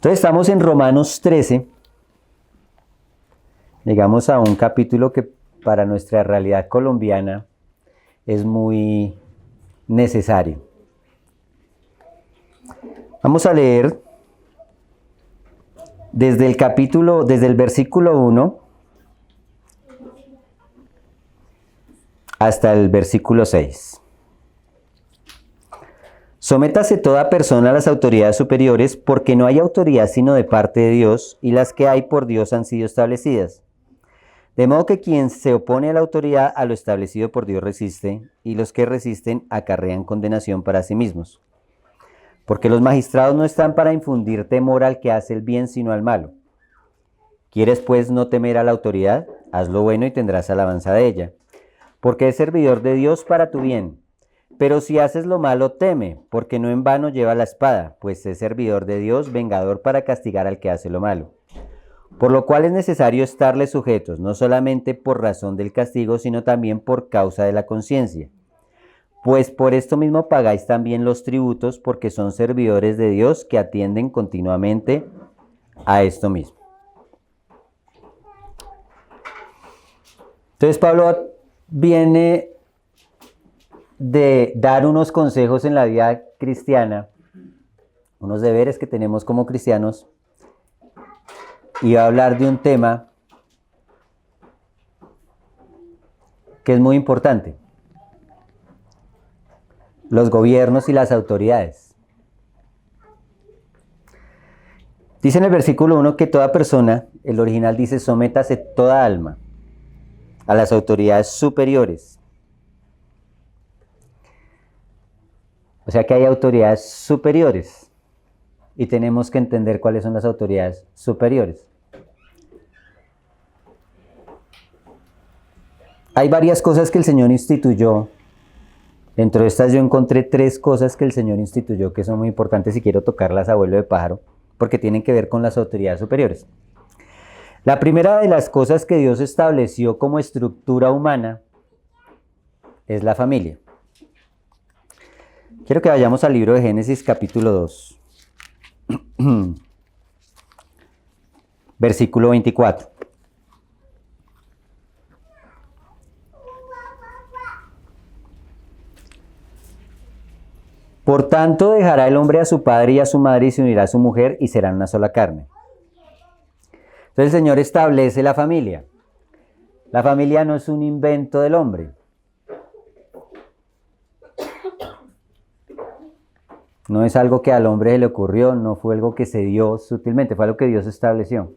Entonces estamos en Romanos 13. Llegamos a un capítulo que para nuestra realidad colombiana es muy necesario. Vamos a leer desde el versículo 1 hasta el versículo 6. Sométase toda persona a las autoridades superiores, porque no hay autoridad sino de parte de Dios, y las que hay por Dios han sido establecidas. De modo que quien se opone a la autoridad, a lo establecido por Dios resiste, y los que resisten acarrean condenación para sí mismos. Porque los magistrados no están para infundir temor al que hace el bien, sino al malo. ¿Quieres pues no temer a la autoridad? Haz lo bueno y tendrás alabanza de ella, porque es servidor de Dios para tu bien. Pero si haces lo malo, teme, porque no en vano lleva la espada, pues es servidor de Dios, vengador para castigar al que hace lo malo. Por lo cual es necesario estarles sujetos, no solamente por razón del castigo, sino también por causa de la conciencia. Pues por esto mismo pagáis también los tributos, porque son servidores de Dios que atienden continuamente a esto mismo. Entonces Pablo viene de dar unos consejos en la vida cristiana, unos deberes que tenemos como cristianos, y va a hablar de un tema que es muy importante: los gobiernos y las autoridades. Dice en el versículo 1 que toda persona, el original dice, sométase toda alma a las autoridades superiores. O sea que hay autoridades superiores y tenemos que entender cuáles son las autoridades superiores. Hay varias cosas que el Señor instituyó. Dentro de estas yo encontré 3 cosas que el Señor instituyó que son muy importantes y quiero tocarlas a vuelo de pájaro porque tienen que ver con las autoridades superiores. La primera de las cosas que Dios estableció como estructura humana es la familia. Quiero que vayamos al libro de Génesis capítulo 2, versículo 24. Por tanto dejará el hombre a su padre y a su madre y se unirá a su mujer y serán una sola carne. Entonces el Señor establece la familia. La familia no es un invento del hombre. No es algo que al hombre se le ocurrió, no fue algo que se dio sutilmente, fue algo que Dios estableció.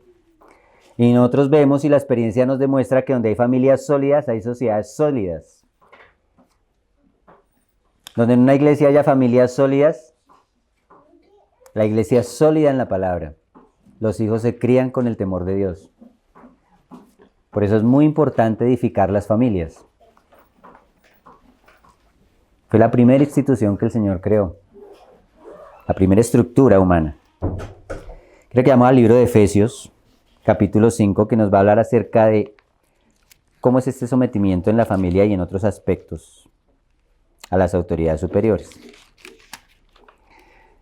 Y nosotros vemos y la experiencia nos demuestra que donde hay familias sólidas, hay sociedades sólidas. Donde en una iglesia haya familias sólidas, la iglesia es sólida en la palabra. Los hijos se crían con el temor de Dios. Por eso es muy importante edificar las familias. Fue la primera institución que el Señor creó. La primera estructura humana. Creo que vamos al libro de Efesios, capítulo 5, que nos va a hablar acerca de cómo es este sometimiento en la familia y en otros aspectos a las autoridades superiores.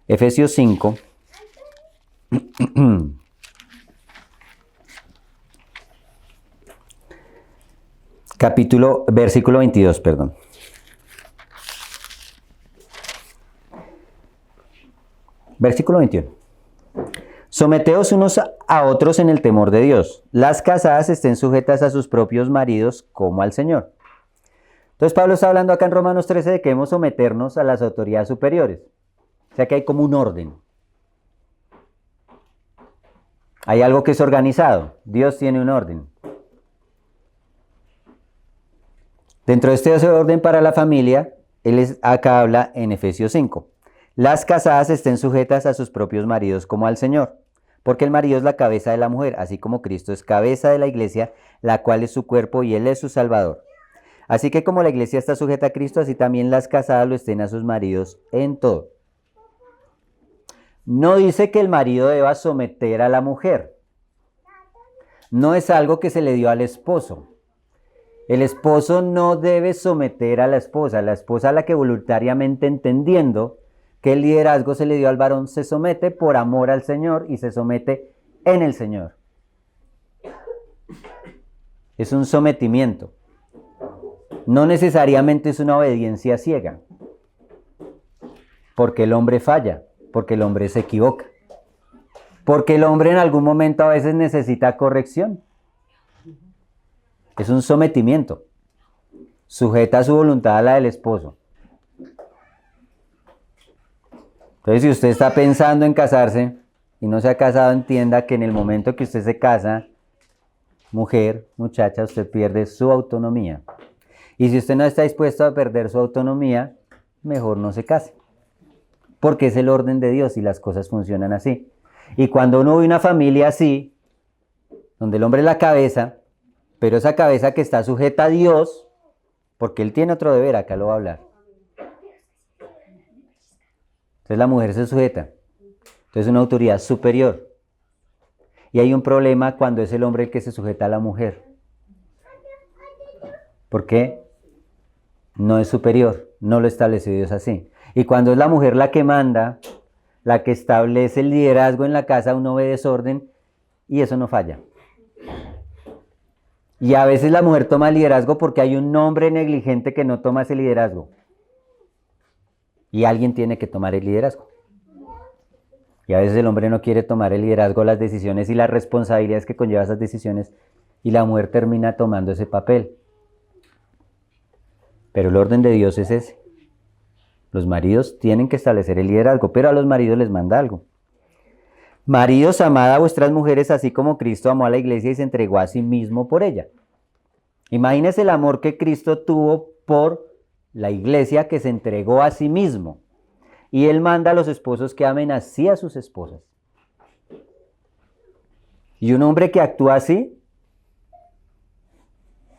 Efesios 5, versículo 22, perdón. Versículo 21. Someteos unos a otros en el temor de Dios. Las casadas estén sujetas a sus propios maridos como al Señor. Entonces Pablo está hablando acá en Romanos 13 de que debemos someternos a las autoridades superiores. O sea que hay como un orden. Hay algo que es organizado. Dios tiene un orden. Dentro de este orden para la familia, acá habla en Efesios 5. Las casadas estén sujetas a sus propios maridos como al Señor, porque el marido es la cabeza de la mujer, así como Cristo es cabeza de la iglesia, la cual es su cuerpo y Él es su Salvador. Así que como la iglesia está sujeta a Cristo, así también las casadas lo estén a sus maridos en todo. No dice que el marido deba someter a la mujer. No es algo que se le dio al esposo. El esposo no debe someter a la esposa a la que voluntariamente entendiendo que el liderazgo se le dio al varón, se somete por amor al Señor y se somete en el Señor. Es un sometimiento. No necesariamente es una obediencia ciega, porque el hombre falla, porque el hombre se equivoca, porque el hombre en algún momento a veces necesita corrección. Es un sometimiento. Sujeta su voluntad a la del esposo. Entonces, si usted está pensando en casarse y no se ha casado, entienda que en el momento que usted se casa, mujer, muchacha, usted pierde su autonomía. Y si usted no está dispuesto a perder su autonomía, mejor no se case. Porque es el orden de Dios y las cosas funcionan así. Y cuando uno ve una familia así, donde el hombre es la cabeza, pero esa cabeza que está sujeta a Dios, porque Él tiene otro deber, acá lo va a hablar. Entonces la mujer se sujeta. Entonces es una autoridad superior. Y hay un problema cuando es el hombre el que se sujeta a la mujer. ¿Por qué? No es superior, no lo estableció Dios así. Y cuando es la mujer la que manda, la que establece el liderazgo en la casa, uno ve desorden y eso no falla. Y a veces la mujer toma el liderazgo porque hay un hombre negligente que no toma ese liderazgo. Y alguien tiene que tomar el liderazgo. Y a veces el hombre no quiere tomar el liderazgo, las decisiones y las responsabilidades que conlleva esas decisiones, y la mujer termina tomando ese papel. Pero el orden de Dios es ese. Los maridos tienen que establecer el liderazgo, pero a los maridos les manda algo. Maridos, amad a vuestras mujeres así como Cristo amó a la iglesia y se entregó a sí mismo por ella. Imagínense el amor que Cristo tuvo por la iglesia, que se entregó a sí mismo. Y Él manda a los esposos que amen así a sus esposas. Y un hombre que actúa así,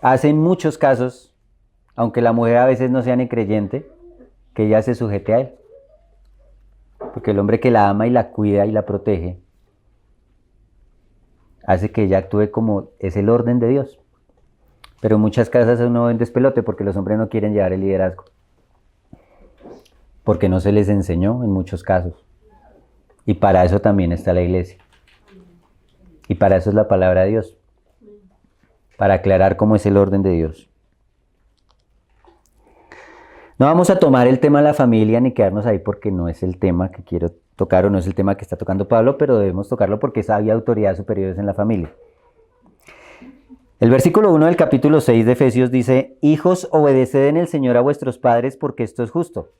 hace en muchos casos, aunque la mujer a veces no sea ni creyente, que ella se sujete a él. Porque el hombre que la ama y la cuida y la protege, hace que ella actúe como es el orden de Dios. Pero en muchas casas uno ve en despelote porque los hombres no quieren llevar el liderazgo. Porque no se les enseñó en muchos casos. Y para eso también está la iglesia. Y para eso es la palabra de Dios. Para aclarar cómo es el orden de Dios. No vamos a tomar el tema de la familia ni quedarnos ahí porque no es el tema que quiero tocar o no es el tema que está tocando Pablo, pero debemos tocarlo porque había autoridades superiores en la familia. El versículo 1 del capítulo 6 de Efesios dice: Hijos, obedeced en el Señor a vuestros padres porque esto es justo.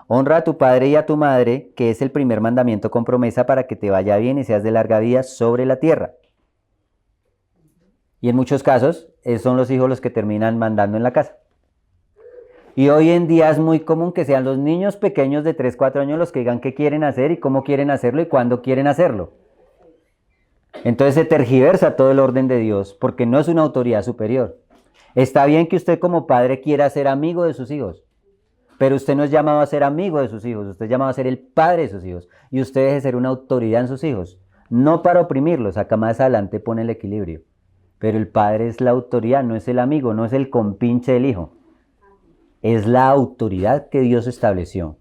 Honra a tu padre y a tu madre, que es el primer mandamiento con promesa para que te vaya bien y seas de larga vida sobre la tierra. Y en muchos casos, son los hijos los que terminan mandando en la casa. Y hoy en día es muy común que sean los niños pequeños de 3, 4 años los que digan qué quieren hacer y cómo quieren hacerlo y cuándo quieren hacerlo. Entonces se tergiversa todo el orden de Dios porque no es una autoridad superior. Está bien que usted como padre quiera ser amigo de sus hijos, pero usted no es llamado a ser amigo de sus hijos, usted es llamado a ser el padre de sus hijos y usted debe ser una autoridad en sus hijos, no para oprimirlos, acá más adelante pone el equilibrio. Pero el padre es la autoridad, no es el amigo, no es el compinche del hijo. Es la autoridad que Dios estableció.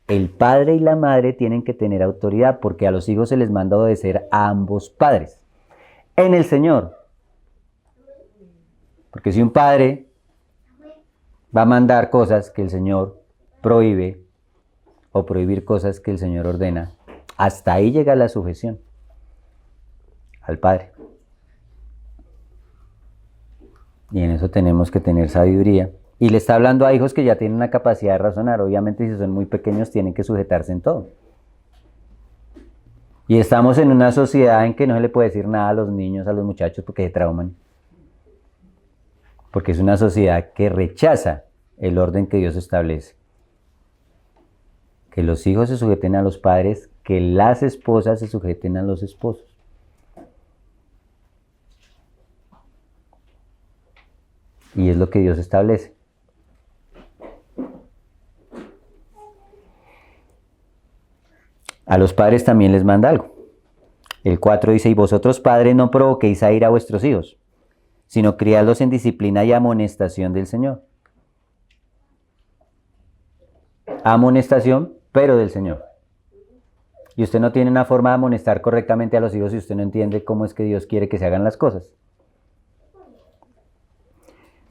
El padre y la madre tienen que tener autoridad porque a los hijos se les manda obedecer a ambos padres. En el Señor. Porque si un padre va a mandar cosas que el Señor prohíbe o prohibir cosas que el Señor ordena, hasta ahí llega la sujeción al padre. Y en eso tenemos que tener sabiduría. Y le está hablando a hijos que ya tienen una capacidad de razonar. Obviamente, si son muy pequeños, tienen que sujetarse en todo. Y estamos en una sociedad en que no se le puede decir nada a los niños, a los muchachos, porque se trauman. Porque es una sociedad que rechaza el orden que Dios establece. Que los hijos se sujeten a los padres, que las esposas se sujeten a los esposos. Y es lo que Dios establece. A los padres también les manda algo. El 4 dice: y vosotros padres no provoquéis a ira a vuestros hijos, sino criadlos en disciplina y amonestación del Señor. Amonestación, pero del Señor. Y usted no tiene una forma de amonestar correctamente a los hijos si usted no entiende cómo es que Dios quiere que se hagan las cosas.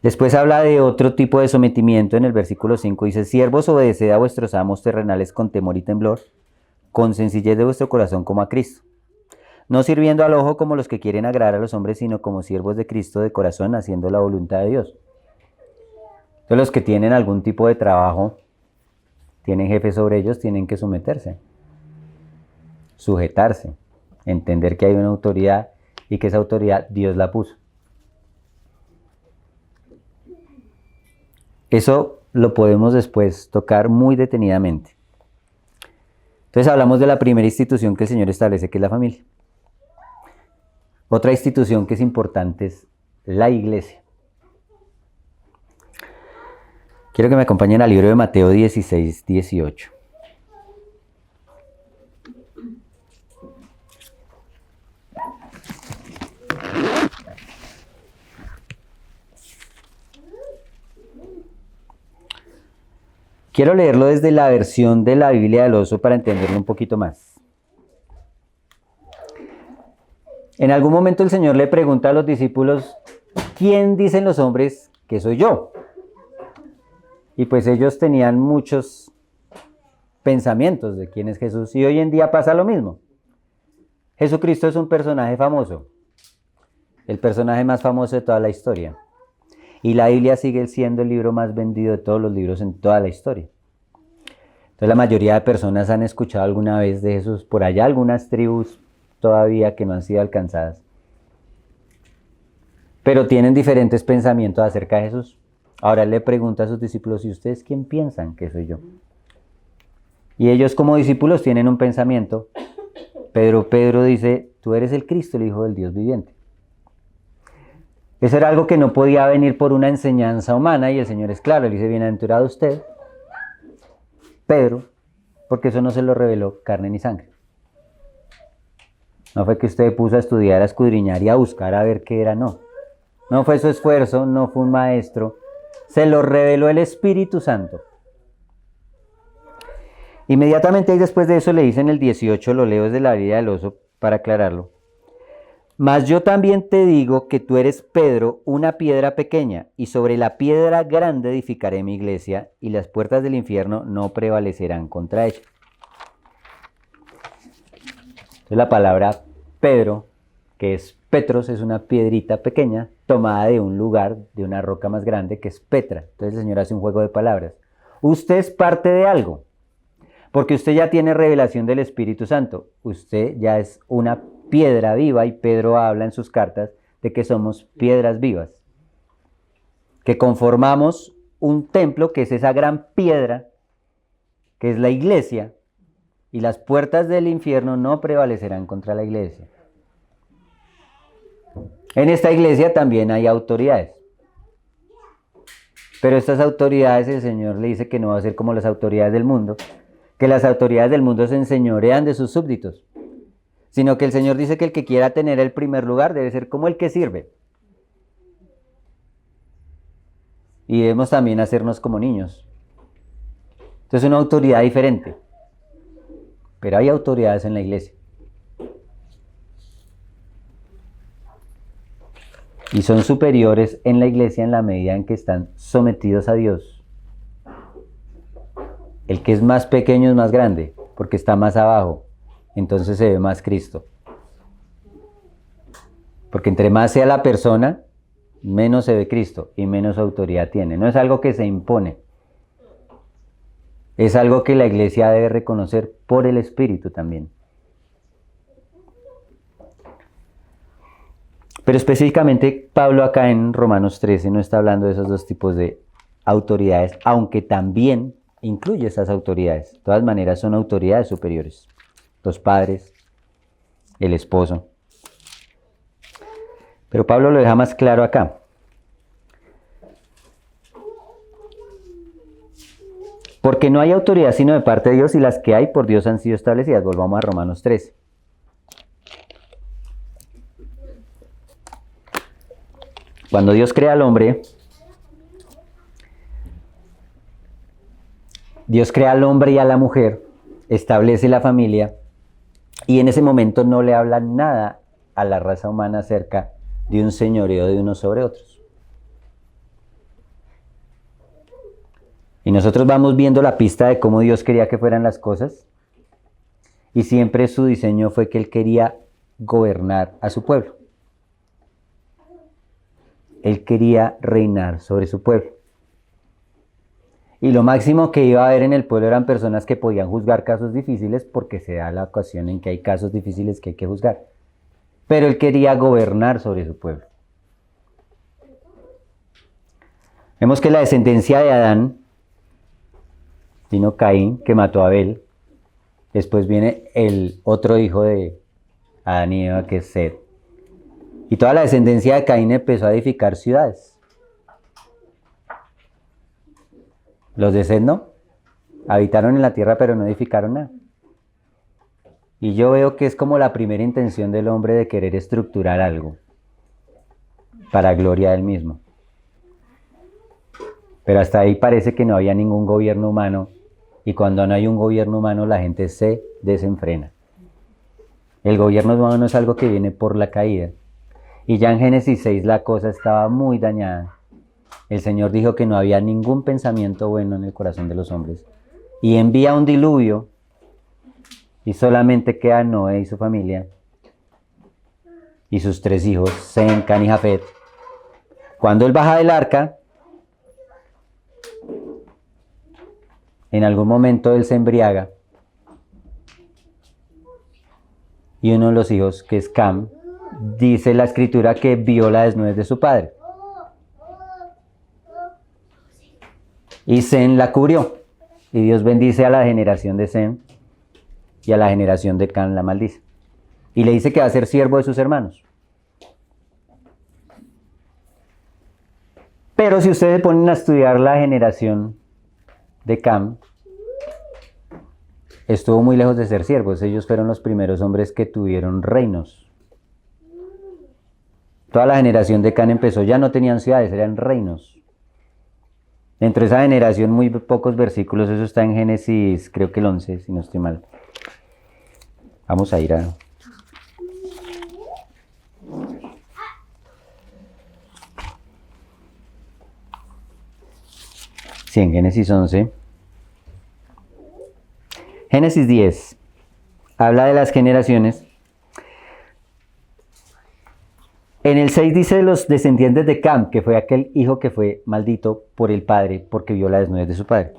Después habla de otro tipo de sometimiento en el versículo 5. Dice, siervos, obedeced a vuestros amos terrenales con temor y temblor, con sencillez de vuestro corazón como a Cristo. No sirviendo al ojo como los que quieren agradar a los hombres, sino como siervos de Cristo de corazón, haciendo la voluntad de Dios. Entonces los que tienen algún tipo de trabajo, tienen jefes sobre ellos, tienen que someterse, sujetarse, entender que hay una autoridad y que esa autoridad Dios la puso. Eso lo podemos después tocar muy detenidamente. Entonces hablamos de la primera institución que el Señor establece, que es la familia. Otra institución que es importante es la iglesia. Quiero que me acompañen al libro de Mateo 16, 18. Quiero leerlo desde la versión de la Biblia del Oso para entenderlo un poquito más. En algún momento el Señor le pregunta a los discípulos, ¿quién dicen los hombres que soy yo? Y pues ellos tenían muchos pensamientos de quién es Jesús, y hoy en día pasa lo mismo. Jesucristo es un personaje famoso, el personaje más famoso de toda la historia. Y la Biblia sigue siendo el libro más vendido de todos los libros en toda la historia. Entonces la mayoría de personas han escuchado alguna vez de Jesús, por allá algunas tribus todavía que no han sido alcanzadas. Pero tienen diferentes pensamientos acerca de Jesús. Ahora él le pregunta a sus discípulos, ¿y ustedes quién piensan que soy yo? Y ellos como discípulos tienen un pensamiento. Pedro dice, tú eres el Cristo, el Hijo del Dios viviente. Eso era algo que no podía venir por una enseñanza humana, y el Señor es claro, él dice, bienaventurado usted, Pedro, porque eso no se lo reveló carne ni sangre. No fue que usted puso a estudiar, a escudriñar y a buscar a ver qué era, no. No fue su esfuerzo, no fue un maestro, se lo reveló el Espíritu Santo. Inmediatamente ahí después de eso le dice en el 18, lo leo desde la Biblia del Oso para aclararlo. Mas yo también te digo que tú eres Pedro, una piedra pequeña, y sobre la piedra grande edificaré mi iglesia, y las puertas del infierno no prevalecerán contra ella. Entonces la palabra Pedro, que es Petros, es una piedrita pequeña tomada de un lugar, de una roca más grande, que es Petra. Entonces el Señor hace un juego de palabras. Usted es parte de algo, porque usted ya tiene revelación del Espíritu Santo. Usted ya es una piedra viva, y Pedro habla en sus cartas de que somos piedras vivas, que conformamos un templo que es esa gran piedra, que es la iglesia, y las puertas del infierno no prevalecerán contra la iglesia. En esta iglesia también hay autoridades, pero estas autoridades el Señor le dice que no va a ser como las autoridades del mundo, que las autoridades del mundo se enseñorean de sus súbditos, sino que el Señor dice que el que quiera tener el primer lugar debe ser como el que sirve. Y debemos también hacernos como niños. Entonces es una autoridad diferente, pero hay autoridades en la iglesia. Y son superiores en la iglesia en la medida en que están sometidos a Dios. El que es más pequeño es más grande, porque está más abajo. Entonces se ve más Cristo. Porque entre más sea la persona, menos se ve Cristo y menos autoridad tiene. No es algo que se impone. Es algo que la iglesia debe reconocer por el Espíritu también. Pero específicamente Pablo acá en Romanos 13 no está hablando de esos dos tipos de autoridades, aunque también incluye esas autoridades. De todas maneras son autoridades superiores. Los padres, el esposo. Pero Pablo lo deja más claro acá. Porque no hay autoridad sino de parte de Dios, y las que hay por Dios han sido establecidas. Volvamos a Romanos 13. Cuando Dios crea al hombre, Dios crea al hombre y a la mujer establece la familia y en ese momento no le habla nada a la raza humana acerca de un señorío de unos sobre otros. Y nosotros vamos viendo la pista de cómo Dios quería que fueran las cosas y siempre su diseño fue que Él quería gobernar a su pueblo. Él quería reinar sobre su pueblo. Y lo máximo que iba a haber en el pueblo eran personas que podían juzgar casos difíciles porque se da la ocasión en que hay casos difíciles que hay que juzgar. Pero Él quería gobernar sobre su pueblo. Vemos que la descendencia de Adán, vino Caín, que mató a Abel. Después viene el otro hijo de Adán y Eva, que es Set. Y toda la descendencia de Caín empezó a edificar ciudades. Los de Set no. Habitaron en la tierra, pero no edificaron nada. Y yo veo que es como la primera intención del hombre de querer estructurar algo para gloria del mismo. Pero hasta ahí parece que no había ningún gobierno humano, y cuando no hay un gobierno humano la gente se desenfrena. El gobierno humano es algo que viene por la caída. Y ya en Génesis 6 la cosa estaba muy dañada. El Señor dijo que no había ningún pensamiento bueno en el corazón de los hombres. Y envía un diluvio, y solamente queda Noé y su familia, y sus 3 hijos, Sem, Cam y Jafet. Cuando él baja del arca, en algún momento él se embriaga, y uno de los hijos, que es Cam, dice la escritura que vio la desnudez de su padre. Y Sem la cubrió. Y Dios bendice a la generación de Sem, y a la generación de Cam la maldice. Y le dice que va a ser siervo de sus hermanos. Pero si ustedes ponen a estudiar la generación de Cam, estuvo muy lejos de ser siervos. Ellos fueron los primeros hombres que tuvieron reinos. Toda la generación de Cam empezó, ya no tenían ciudades, eran reinos. Dentro de esa generación, muy pocos versículos, eso está en Génesis, creo que el 11, si no estoy mal. Vamos a ir a... Sí, en Génesis 11. Génesis 10 habla de las generaciones. En el 6 dice de los descendientes de Cam, que fue aquel hijo que fue maldito por el padre porque vio la desnudez de su padre.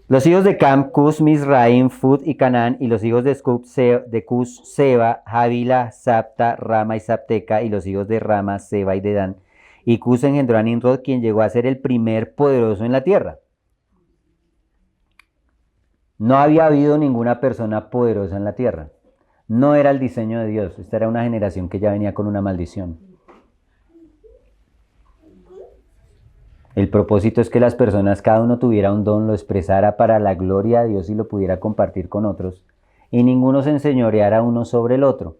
Los hijos de Cam, Cus, Misraim, Fud y Canaán, y los hijos de Cus, Seba, Javila, Sapta, Rama y Sapteca, y los hijos de Rama, Seba y Dedán. Y Cus engendró a Nimrod, quien llegó a ser el primer poderoso en la tierra. No había habido ninguna persona poderosa en la tierra. No era el diseño de Dios. Esta era una generación que ya venía con una maldición. El propósito es que las personas, cada uno tuviera un don, lo expresara para la gloria de Dios y lo pudiera compartir con otros. Y ninguno se enseñoreara uno sobre el otro.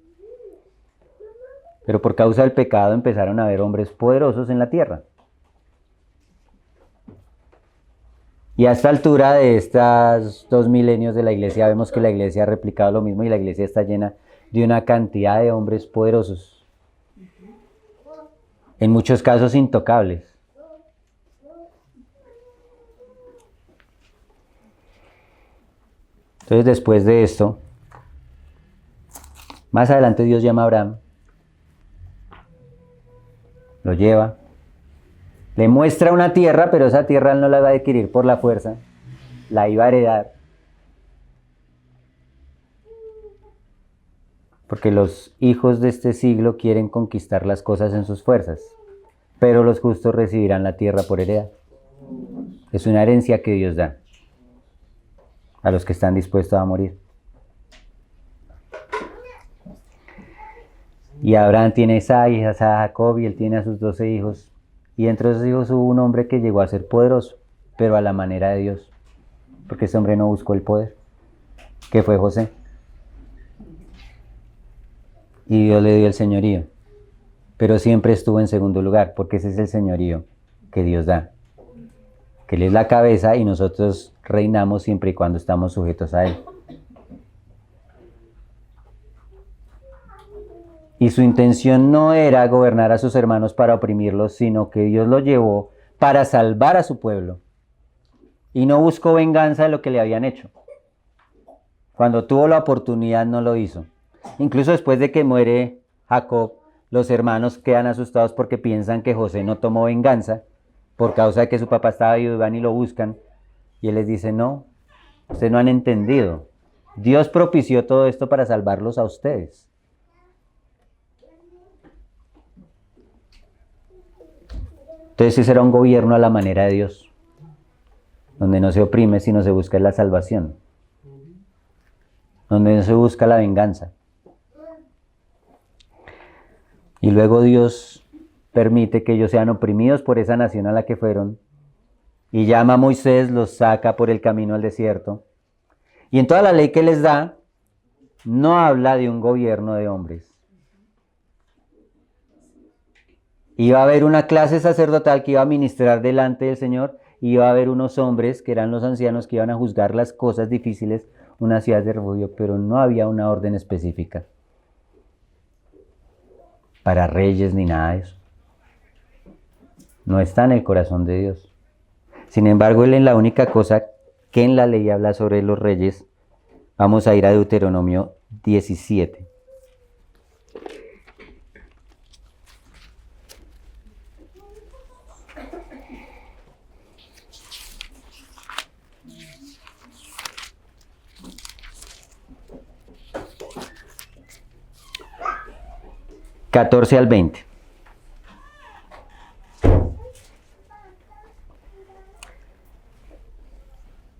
Pero por causa del pecado empezaron a haber hombres poderosos en la tierra. Y a esta altura de estos 2 milenios de la iglesia, vemos que la iglesia ha replicado lo mismo y la iglesia está llena de una cantidad de hombres poderosos. En muchos casos intocables. Entonces, después de esto, más adelante Dios llama a Abraham, lo lleva, le muestra una tierra, pero esa tierra él no la va a adquirir por la fuerza, la iba a heredar. Porque los hijos de este siglo quieren conquistar las cosas en sus fuerzas, pero los justos recibirán la tierra por heredad. Es una herencia que Dios da a los que están dispuestos a morir. Y Abraham tiene a Isaac, a Jacob, y él tiene a sus 12 hijos. Y entre esos hijos hubo un hombre que llegó a ser poderoso, pero a la manera de Dios. Porque ese hombre no buscó el poder, que fue José. Y Dios le dio el señorío. Pero siempre estuvo en segundo lugar, porque ese es el señorío que Dios da. que Él es la cabeza y nosotros reinamos siempre y cuando estamos sujetos a Él. Y su intención no era gobernar a sus hermanos para oprimirlos, sino que Dios lo llevó para salvar a su pueblo. Y no buscó venganza de lo que le habían hecho. Cuando tuvo la oportunidad no lo hizo. Incluso después de que muere Jacob, los hermanos quedan asustados porque piensan que José no tomó venganza por causa de que su papá estaba vivo y van y lo buscan. Y él les dice, no, ustedes no han entendido. Dios propició todo esto para salvarlos a ustedes. Entonces ese era un gobierno a la manera de Dios, donde no se oprime sino se busca la salvación, donde no se busca la venganza. Y luego Dios permite que ellos sean oprimidos por esa nación a la que fueron, y llama a Moisés, los saca por el camino al desierto, y en toda la ley que les da, no habla de un gobierno de hombres. Iba a haber una clase sacerdotal que iba a ministrar delante del Señor, y iba a haber unos hombres que eran los ancianos que iban a juzgar las cosas difíciles, una ciudad de refugio, pero no había una orden específica para reyes ni nada de eso. No está en el corazón de Dios. Sin embargo, Él en la única cosa que en la ley habla sobre los reyes, vamos a ir a Deuteronomio 17. ...14 al 20.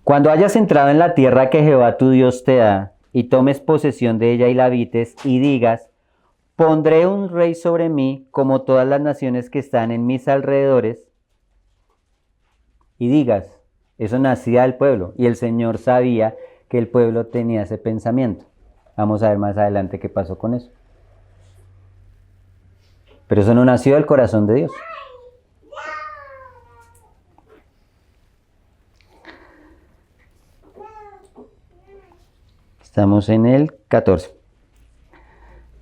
Cuando hayas entrado en la tierra que Jehová tu Dios te da, y tomes posesión de ella y la habites, y digas, pondré un rey sobre mí, como todas las naciones que están en mis alrededores, y digas, eso nacía del pueblo, y el Señor sabía que el pueblo tenía ese pensamiento. Vamos a ver más adelante qué pasó con eso. Pero eso no nació del corazón de Dios. Estamos en el 14.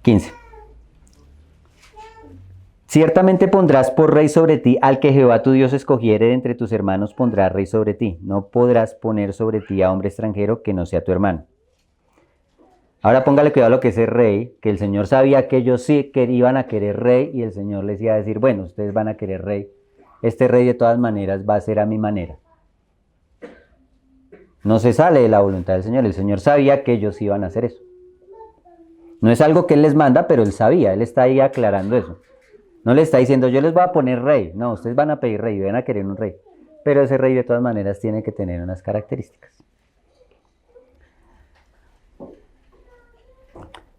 15. Ciertamente pondrás por rey sobre ti al que Jehová tu Dios escogiere de entre tus hermanos, pondrá rey sobre ti. No podrás poner sobre ti a hombre extranjero que no sea tu hermano. Ahora póngale cuidado a lo que es el rey, que el Señor sabía que ellos sí iban a querer rey, y el Señor les iba a decir, bueno, ustedes van a querer rey. Este rey de todas maneras va a ser a mi manera. No se sale de la voluntad del Señor. El Señor sabía que ellos iban a hacer eso. No es algo que Él les manda, pero Él sabía. Él está ahí aclarando eso. No le está diciendo, yo les voy a poner rey. No, ustedes van a pedir rey, van a querer un rey. Pero ese rey de todas maneras tiene que tener unas características.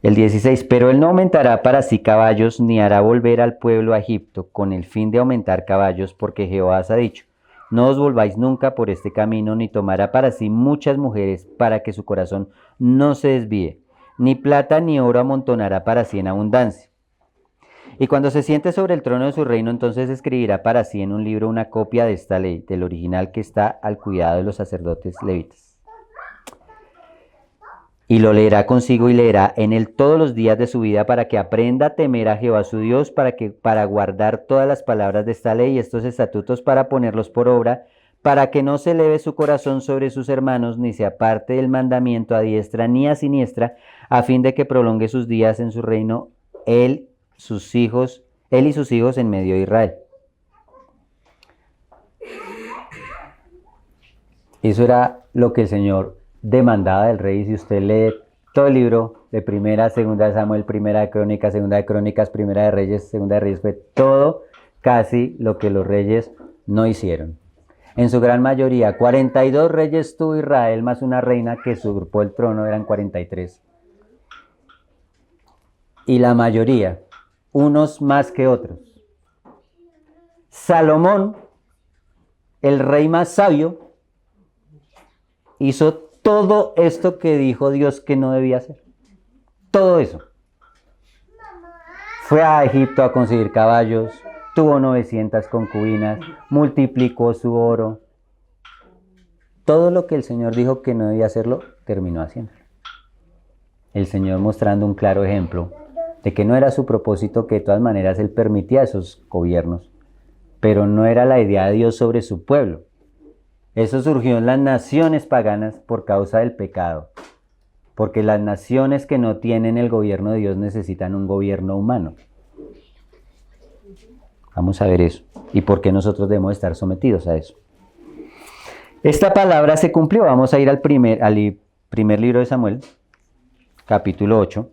El 16, pero él no aumentará para sí caballos, ni hará volver al pueblo a Egipto, con el fin de aumentar caballos, porque Jehová os ha dicho, no os volváis nunca por este camino, ni tomará para sí muchas mujeres, para que su corazón no se desvíe, ni plata ni oro amontonará para sí en abundancia. Y cuando se siente sobre el trono de su reino, entonces escribirá para sí en un libro una copia de esta ley, del original que está al cuidado de los sacerdotes levitas. Y lo leerá consigo y leerá en él todos los días de su vida, para que aprenda a temer a Jehová su Dios, para guardar todas las palabras de esta ley y estos estatutos, para ponerlos por obra, para que no se eleve su corazón sobre sus hermanos, ni se aparte del mandamiento a diestra ni a siniestra, a fin de que prolongue sus días en su reino, él y sus hijos en medio de Israel. Eso era lo que el Señor demandada del rey. Si usted lee todo el libro de Primera, Segunda de Samuel, Primera de Crónicas, Segunda de Crónicas, Primera de Reyes, Segunda de Reyes, fue todo casi lo que los reyes no hicieron. En su gran mayoría, 42 reyes tuvo Israel, más una reina que usurpó el trono, eran 43. Y la mayoría, unos más que otros. Salomón, el rey más sabio, hizo todo esto que dijo Dios que no debía hacer. Todo eso. Fue a Egipto a conseguir caballos, tuvo 900 concubinas, multiplicó su oro, todo lo que el Señor dijo que no debía hacerlo, terminó haciéndolo. El Señor mostrando un claro ejemplo de que no era su propósito, que de todas maneras Él permitía esos gobiernos, pero no era la idea de Dios sobre su pueblo. Eso surgió en las naciones paganas por causa del pecado, porque las naciones que no tienen el gobierno de Dios necesitan un gobierno humano. Vamos a ver eso, y por qué nosotros debemos estar sometidos a eso. Esta palabra se cumplió. Vamos a ir al primer libro de Samuel, capítulo 8.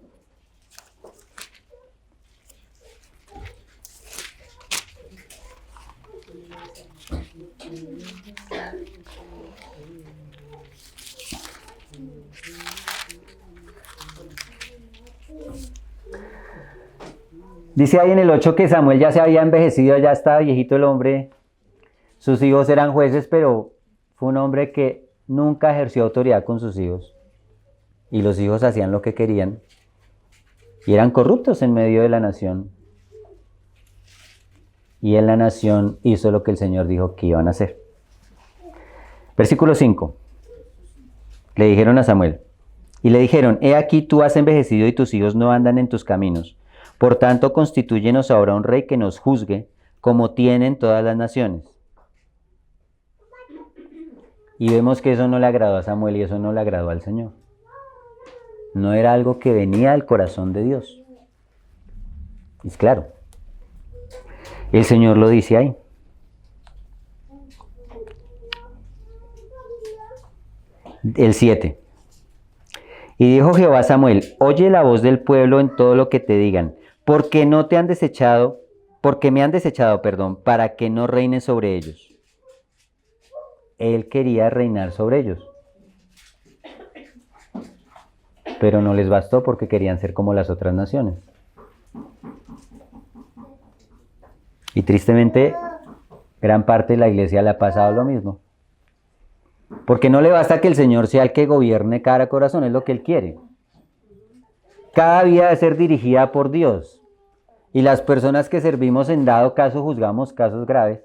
Dice ahí en el 8 que Samuel ya se había envejecido, ya estaba viejito el hombre, sus hijos eran jueces, pero fue un hombre que nunca ejerció autoridad con sus hijos. Y los hijos hacían lo que querían. Y eran corruptos en medio de la nación. Y en la nación hizo lo que el Señor dijo que iban a hacer. Versículo 5. Le dijeron a Samuel. Y le dijeron, he aquí tú has envejecido y tus hijos no andan en tus caminos. Por tanto, constitúyenos ahora un rey que nos juzgue, como tienen todas las naciones. Y vemos que eso no le agradó a Samuel y eso no le agradó al Señor. No era algo que venía del corazón de Dios. Es claro. El Señor lo dice ahí. El 7. Y dijo Jehová a Samuel, oye la voz del pueblo en todo lo que te digan, porque me han desechado, para que no reine sobre ellos. Él quería reinar sobre ellos. Pero no les bastó porque querían ser como las otras naciones. Y tristemente, gran parte de la iglesia le ha pasado lo mismo. Porque no le basta que el Señor sea el que gobierne cada corazón, es lo que Él quiere. Cada vida debe ser dirigida por Dios. Y las personas que servimos en dado caso juzgamos casos graves.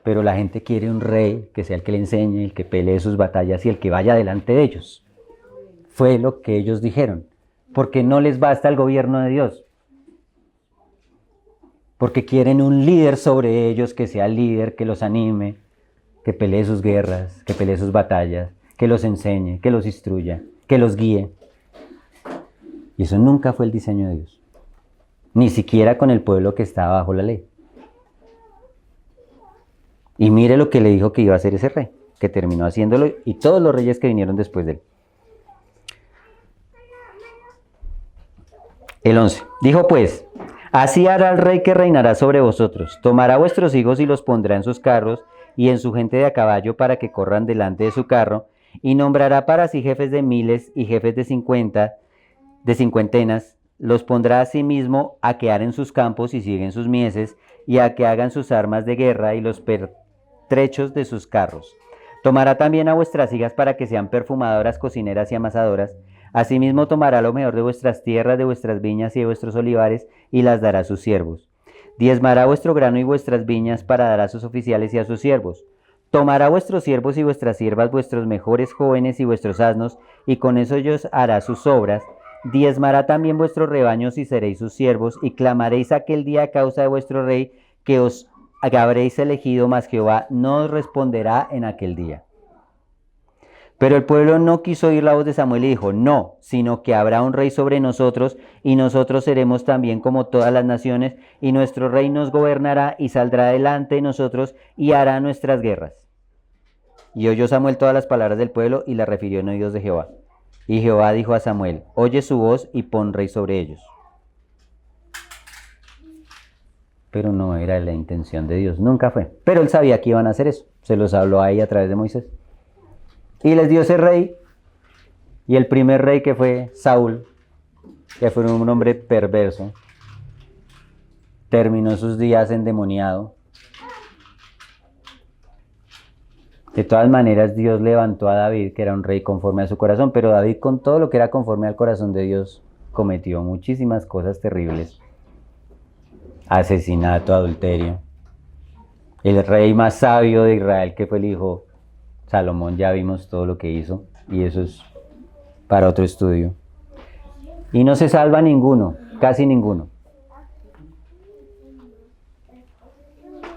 Pero la gente quiere un rey que sea el que le enseñe, el que pelee sus batallas y el que vaya delante de ellos. Fue lo que ellos dijeron. Porque no les basta el gobierno de Dios. Porque quieren un líder sobre ellos que sea el líder, que los anime, que pelee sus guerras, que pelee sus batallas, que los enseñe, que los instruya, que los guíe. Y eso nunca fue el diseño de Dios. Ni siquiera con el pueblo que estaba bajo la ley. Y mire lo que le dijo que iba a hacer ese rey, que terminó haciéndolo, y todos los reyes que vinieron después de él. El 11. Dijo pues, así hará el rey que reinará sobre vosotros. Tomará vuestros hijos y los pondrá en sus carros y en su gente de a caballo para que corran delante de su carro, y nombrará para sí jefes de miles y jefes de cincuentenas. Los pondrá a sí mismo a quedar en sus campos y siguen sus mieses, y a que hagan sus armas de guerra y los pertrechos de sus carros. Tomará también a vuestras hijas para que sean perfumadoras, cocineras y amasadoras. Asimismo tomará lo mejor de vuestras tierras, de vuestras viñas y de vuestros olivares, y las dará a sus siervos. Diezmará vuestro grano y vuestras viñas para dar a sus oficiales y a sus siervos. Tomará vuestros siervos y vuestras siervas, vuestros mejores jóvenes y vuestros asnos, y con eso ellos hará sus obras. Diezmará también vuestros rebaños y seréis sus siervos, y clamaréis aquel día a causa de vuestro rey que os habréis elegido, mas Jehová no os responderá en aquel día. Pero el pueblo no quiso oír la voz de Samuel y dijo, no, sino que habrá un rey sobre nosotros, y nosotros seremos también como todas las naciones, y nuestro rey nos gobernará y saldrá delante de nosotros y hará nuestras guerras. Y oyó Samuel todas las palabras del pueblo y las refirió en oídos de Jehová. Y Jehová dijo a Samuel, oye su voz y pon rey sobre ellos. Pero no era la intención de Dios, nunca fue. Pero él sabía que iban a hacer eso, se los habló ahí a través de Moisés. Y les dio ese rey, y el primer rey que fue Saúl, que fue un hombre perverso, terminó sus días endemoniado. De todas maneras, Dios levantó a David, que era un rey conforme a su corazón, pero David, con todo lo que era conforme al corazón de Dios, cometió muchísimas cosas terribles. Asesinato, adulterio. El rey más sabio de Israel, que fue el hijo Salomón ya vimos todo lo que hizo y eso es para otro estudio. Y no se salva ninguno, casi ninguno.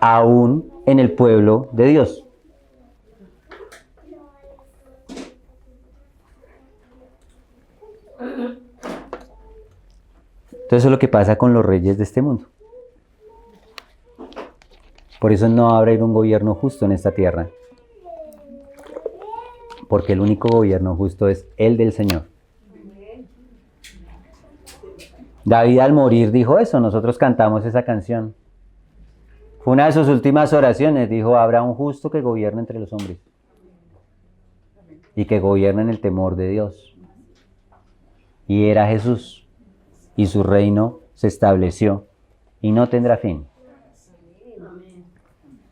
Aún en el pueblo de Dios. Entonces eso es lo que pasa con los reyes de este mundo. Por eso no va a haber un gobierno justo en esta tierra. Porque el único gobierno justo es el del Señor. David al morir dijo eso, nosotros cantamos esa canción. Fue una de sus últimas oraciones, dijo, habrá un justo que gobierne entre los hombres. Y que gobierne en el temor de Dios. Y era Jesús. Y su reino se estableció y no tendrá fin.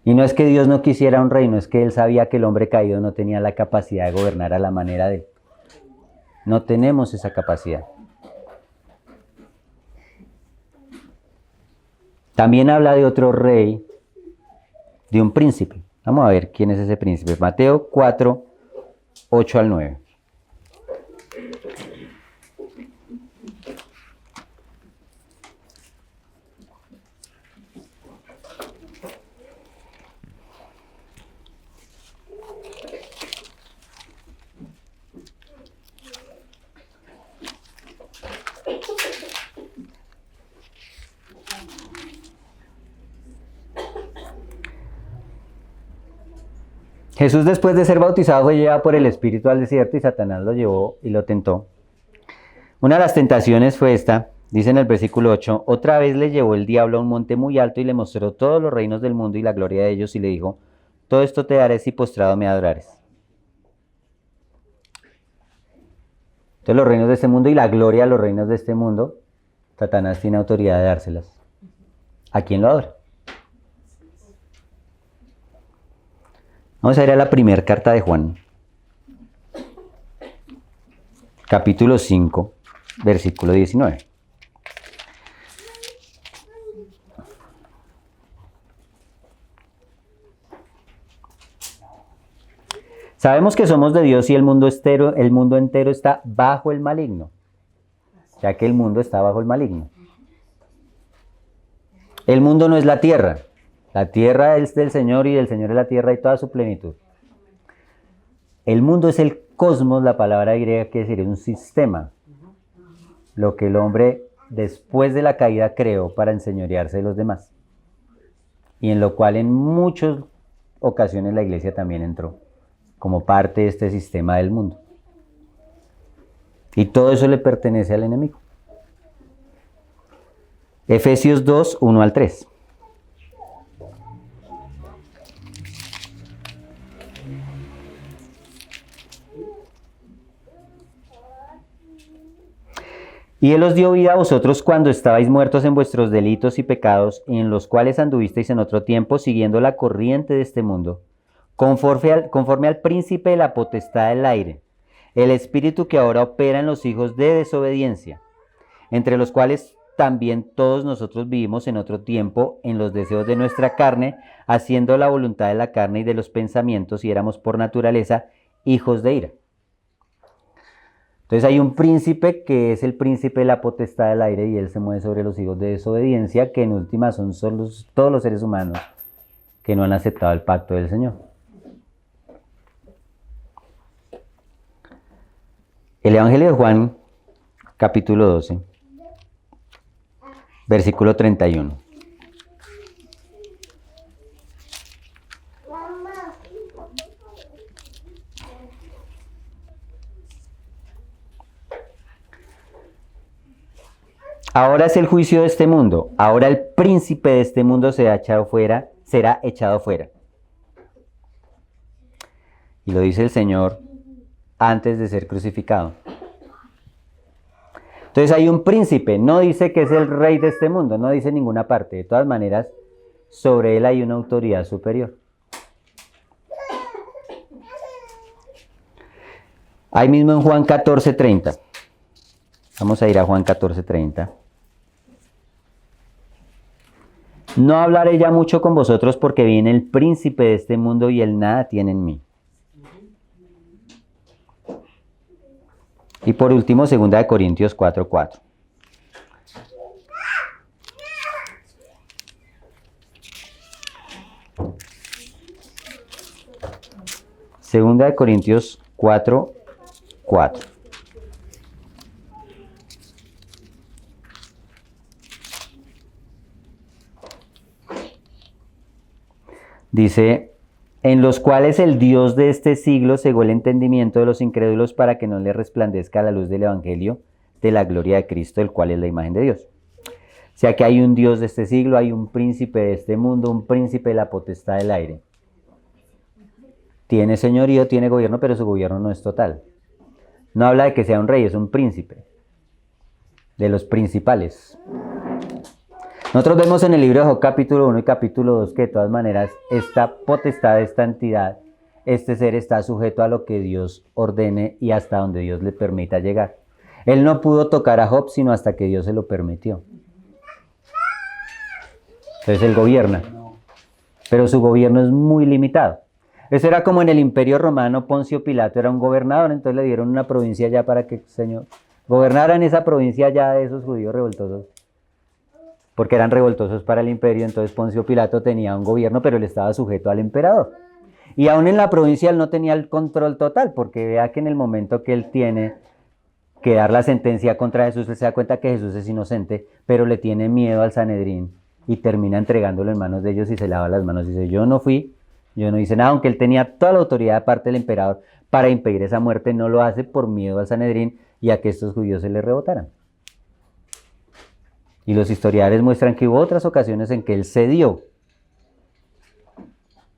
Y no es que Dios no quisiera un reino, es que Él sabía que el hombre caído no tenía la capacidad de gobernar a la manera de Él. No tenemos esa capacidad. También habla de otro rey, de un príncipe. Vamos a ver quién es ese príncipe. Mateo 4, 8 al 9. Jesús, después de ser bautizado, fue llevado por el Espíritu al desierto y Satanás lo llevó y lo tentó. Una de las tentaciones fue esta, dice en el versículo 8, otra vez le llevó el diablo a un monte muy alto y le mostró todos los reinos del mundo y la gloria de ellos y le dijo, todo esto te daré si postrado me adorares. Entonces los reinos de este mundo y la gloria de los reinos de este mundo, Satanás tiene autoridad de dárselas. ¿A quién lo adora? Vamos a ir a la primera carta de Juan, capítulo 5, versículo 19. Sabemos que somos de Dios y el mundo entero está bajo el maligno, ya que el mundo está bajo el maligno. El mundo no es la tierra. La tierra es del Señor y del Señor es la tierra y toda su plenitud. El mundo es el cosmos, la palabra griega quiere decir un sistema. Lo que el hombre después de la caída creó para enseñorearse de los demás. Y en lo cual en muchas ocasiones la iglesia también entró, como parte de este sistema del mundo. Y todo eso le pertenece al enemigo. Efesios 2, 1 al 3. Y Él os dio vida a vosotros cuando estabais muertos en vuestros delitos y pecados, en los cuales anduvisteis en otro tiempo, siguiendo la corriente de este mundo, conforme al príncipe de la potestad del aire, el espíritu que ahora opera en los hijos de desobediencia, entre los cuales también todos nosotros vivimos en otro tiempo en los deseos de nuestra carne, haciendo la voluntad de la carne y de los pensamientos, y éramos por naturaleza hijos de ira. Entonces hay un príncipe que es el príncipe de la potestad del aire y él se mueve sobre los hijos de desobediencia, que en última son todos los seres humanos que no han aceptado el pacto del Señor. El Evangelio de Juan, capítulo 12, versículo 31. Ahora es el juicio de este mundo. Ahora el príncipe de este mundo será echado fuera. Y lo dice el Señor antes de ser crucificado. Entonces hay un príncipe. No dice que es el rey de este mundo. No dice en ninguna parte. De todas maneras, sobre él hay una autoridad superior. Ahí mismo en Juan 14:30. Vamos a ir a Juan 14:30. No hablaré ya mucho con vosotros porque viene el príncipe de este mundo y él nada tiene en mí. Y por último, 2 Corintios 4:4. Segunda de Corintios 4:4. Dice, en los cuales el Dios de este siglo cegó el entendimiento de los incrédulos para que no les resplandezca la luz del Evangelio de la gloria de Cristo, el cual es la imagen de Dios. O sea que hay un Dios de este siglo, hay un príncipe de este mundo, un príncipe de la potestad del aire. Tiene señorío, tiene gobierno, pero su gobierno no es total. No habla de que sea un rey, es un príncipe, de los principales. Nosotros vemos en el libro de Job capítulo 1 y capítulo 2 que de todas maneras esta potestad, esta entidad, este ser está sujeto a lo que Dios ordene y hasta donde Dios le permita llegar. Él no pudo tocar a Job sino hasta que Dios se lo permitió. Entonces él gobierna, pero su gobierno es muy limitado. Eso era como en el Imperio Romano. Poncio Pilato era un gobernador, entonces le dieron una provincia ya para que, Señor, gobernara en esa provincia ya de esos judíos revoltosos, porque eran revoltosos para el imperio. Entonces Poncio Pilato tenía un gobierno, pero él estaba sujeto al emperador. Y aún en la provincia él no tenía el control total, porque vea que en el momento que él tiene que dar la sentencia contra Jesús, él se da cuenta que Jesús es inocente, pero le tiene miedo al Sanedrín y termina entregándolo en manos de ellos y se lava las manos y dice, yo no fui, yo no hice nada, aunque él tenía toda la autoridad de parte del emperador para impedir esa muerte, no lo hace por miedo al Sanedrín y a que estos judíos se le rebotaran. Y los historiadores muestran que hubo otras ocasiones en que él cedió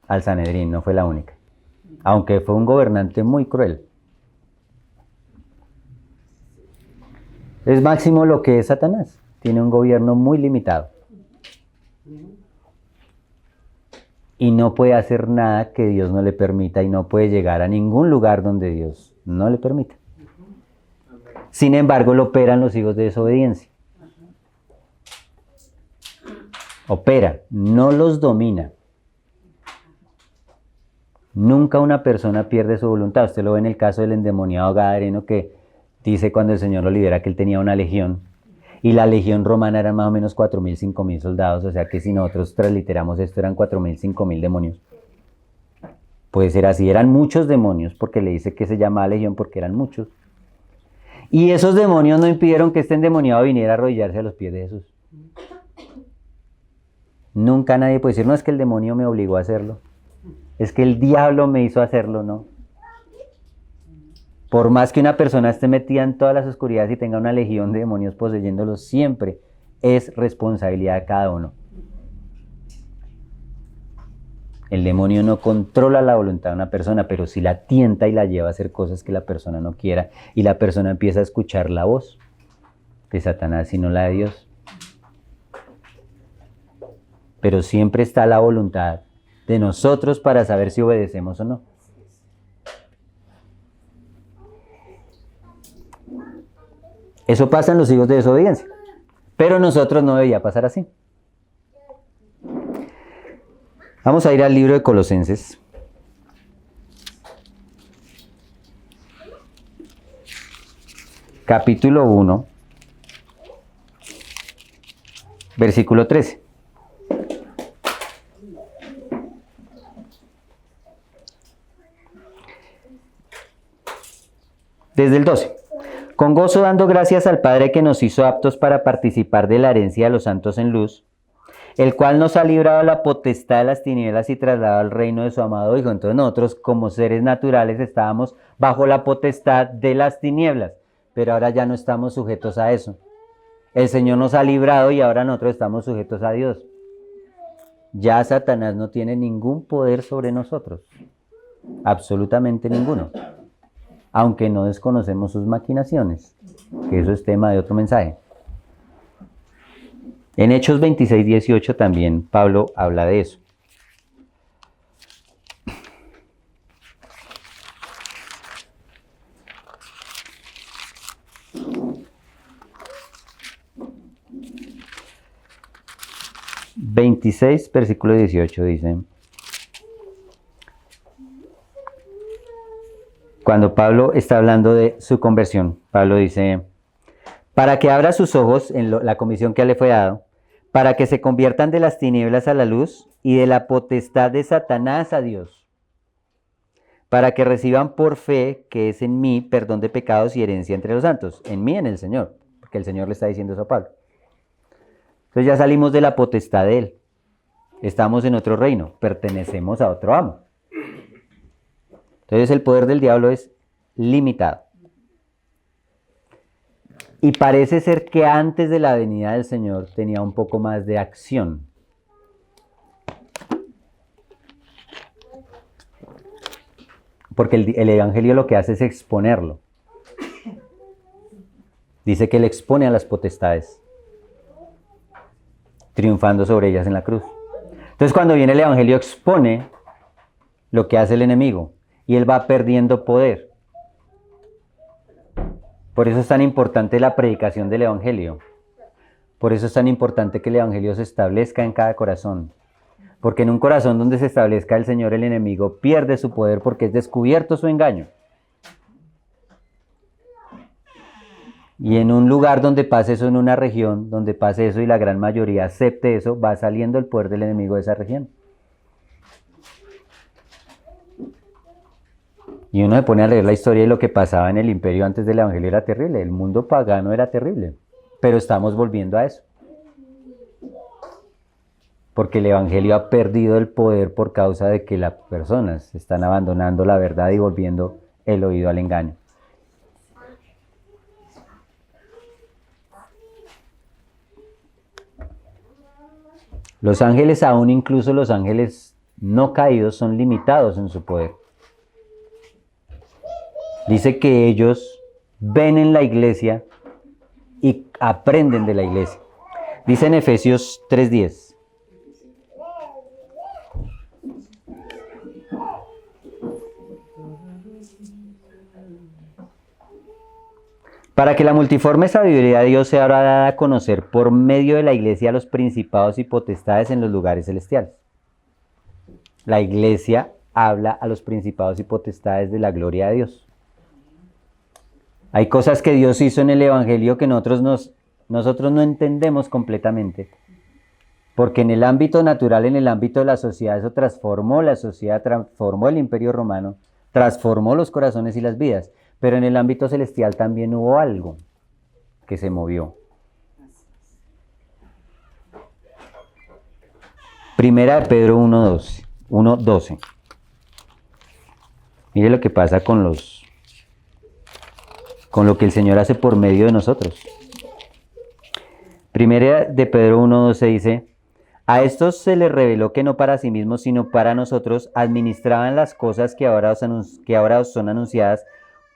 al Sanedrín, no fue la única, aunque fue un gobernante muy cruel. Es máximo lo que es Satanás, tiene un gobierno muy limitado. Y no puede hacer nada que Dios no le permita y no puede llegar a ningún lugar donde Dios no le permita. Sin embargo, lo operan los hijos de desobediencia. Opera, no los domina. Nunca una persona pierde su voluntad. Usted lo ve en el caso del endemoniado gadareno que dice cuando el Señor lo libera que él tenía una legión. Y la legión romana eran más o menos 4.000, 5.000 soldados. O sea que si nosotros transliteramos esto eran 4.000, 5.000 demonios. Puede ser así, eran muchos demonios porque le dice que se llamaba legión porque eran muchos. Y esos demonios no impidieron que este endemoniado viniera a arrodillarse a los pies de Jesús. Nunca nadie puede decir, no, es que el demonio me obligó a hacerlo. Es que el diablo me hizo hacerlo, no. Por más que una persona esté metida en todas las oscuridades y tenga una legión de demonios poseyéndolos, siempre es responsabilidad de cada uno. El demonio no controla la voluntad de una persona, pero sí la tienta y la lleva a hacer cosas que la persona no quiera. Y la persona empieza a escuchar la voz de Satanás y no la de Dios. Pero siempre está la voluntad de nosotros para saber si obedecemos o no. Eso pasa en los hijos de desobediencia, pero nosotros no debería pasar así. Vamos a ir al libro de Colosenses. Capítulo 1, versículo 13. Desde el 12. Con gozo dando gracias al Padre que nos hizo aptos para participar de la herencia de los santos en luz, el cual nos ha librado de la potestad de las tinieblas y trasladado al reino de su amado Hijo. Entonces nosotros como seres naturales estábamos bajo la potestad de las tinieblas, pero ahora ya no estamos sujetos a eso. El Señor nos ha librado y ahora nosotros estamos sujetos a Dios. Ya Satanás no tiene ningún poder sobre nosotros, absolutamente ninguno. Aunque no desconocemos sus maquinaciones, que eso es tema de otro mensaje. En Hechos 26, 18 también Pablo habla de eso. Versículo 18 dice: cuando Pablo está hablando de su conversión, Pablo dice, para que abra sus ojos en la comisión que le fue dado, para que se conviertan de las tinieblas a la luz y de la potestad de Satanás a Dios, para que reciban por fe, que es en mí, perdón de pecados y herencia entre los santos, en mí, en el Señor, porque el Señor le está diciendo eso a Pablo. Entonces ya salimos de la potestad de él, estamos en otro reino, pertenecemos a otro amo. Entonces el poder del diablo es limitado. Y parece ser que antes de la venida del Señor tenía un poco más de acción. Porque el Evangelio lo que hace es exponerlo. Dice que él expone a las potestades, triunfando sobre ellas en la cruz. Entonces cuando viene el Evangelio expone lo que hace el enemigo y él va perdiendo poder. Por eso es tan importante la predicación del Evangelio. Por eso es tan importante que el Evangelio se establezca en cada corazón. Porque en un corazón donde se establezca el Señor, el enemigo pierde su poder porque es descubierto su engaño. Y en un lugar donde pase eso, en una región donde pase eso y la gran mayoría acepte eso, va saliendo el poder del enemigo de esa región. Y uno se pone a leer la historia y lo que pasaba en el imperio antes del Evangelio era terrible. El mundo pagano era terrible. Pero estamos volviendo a eso. Porque el Evangelio ha perdido el poder por causa de que las personas están abandonando la verdad y volviendo el oído al engaño. Los ángeles, aún incluso los ángeles no caídos, son limitados en su poder. Dice que ellos ven en la iglesia y aprenden de la iglesia. Dice en Efesios 3:10. Para que la multiforme sabiduría de Dios sea ahora dada a conocer por medio de la iglesia a los principados y potestades en los lugares celestiales. La iglesia habla a los principados y potestades de la gloria de Dios. Hay cosas que Dios hizo en el Evangelio que nosotros no entendemos completamente. Porque en el ámbito natural, en el ámbito de la sociedad, eso transformó la sociedad, transformó el imperio romano, transformó los corazones y las vidas. Pero en el ámbito celestial también hubo algo que se movió. Primera de Pedro 1:12. Mire lo que pasa con lo que el Señor hace por medio de nosotros. Primera de Pedro 1:12 dice: a estos se les reveló que no para sí mismos, sino para nosotros, administraban las cosas que ahora os son anunciadas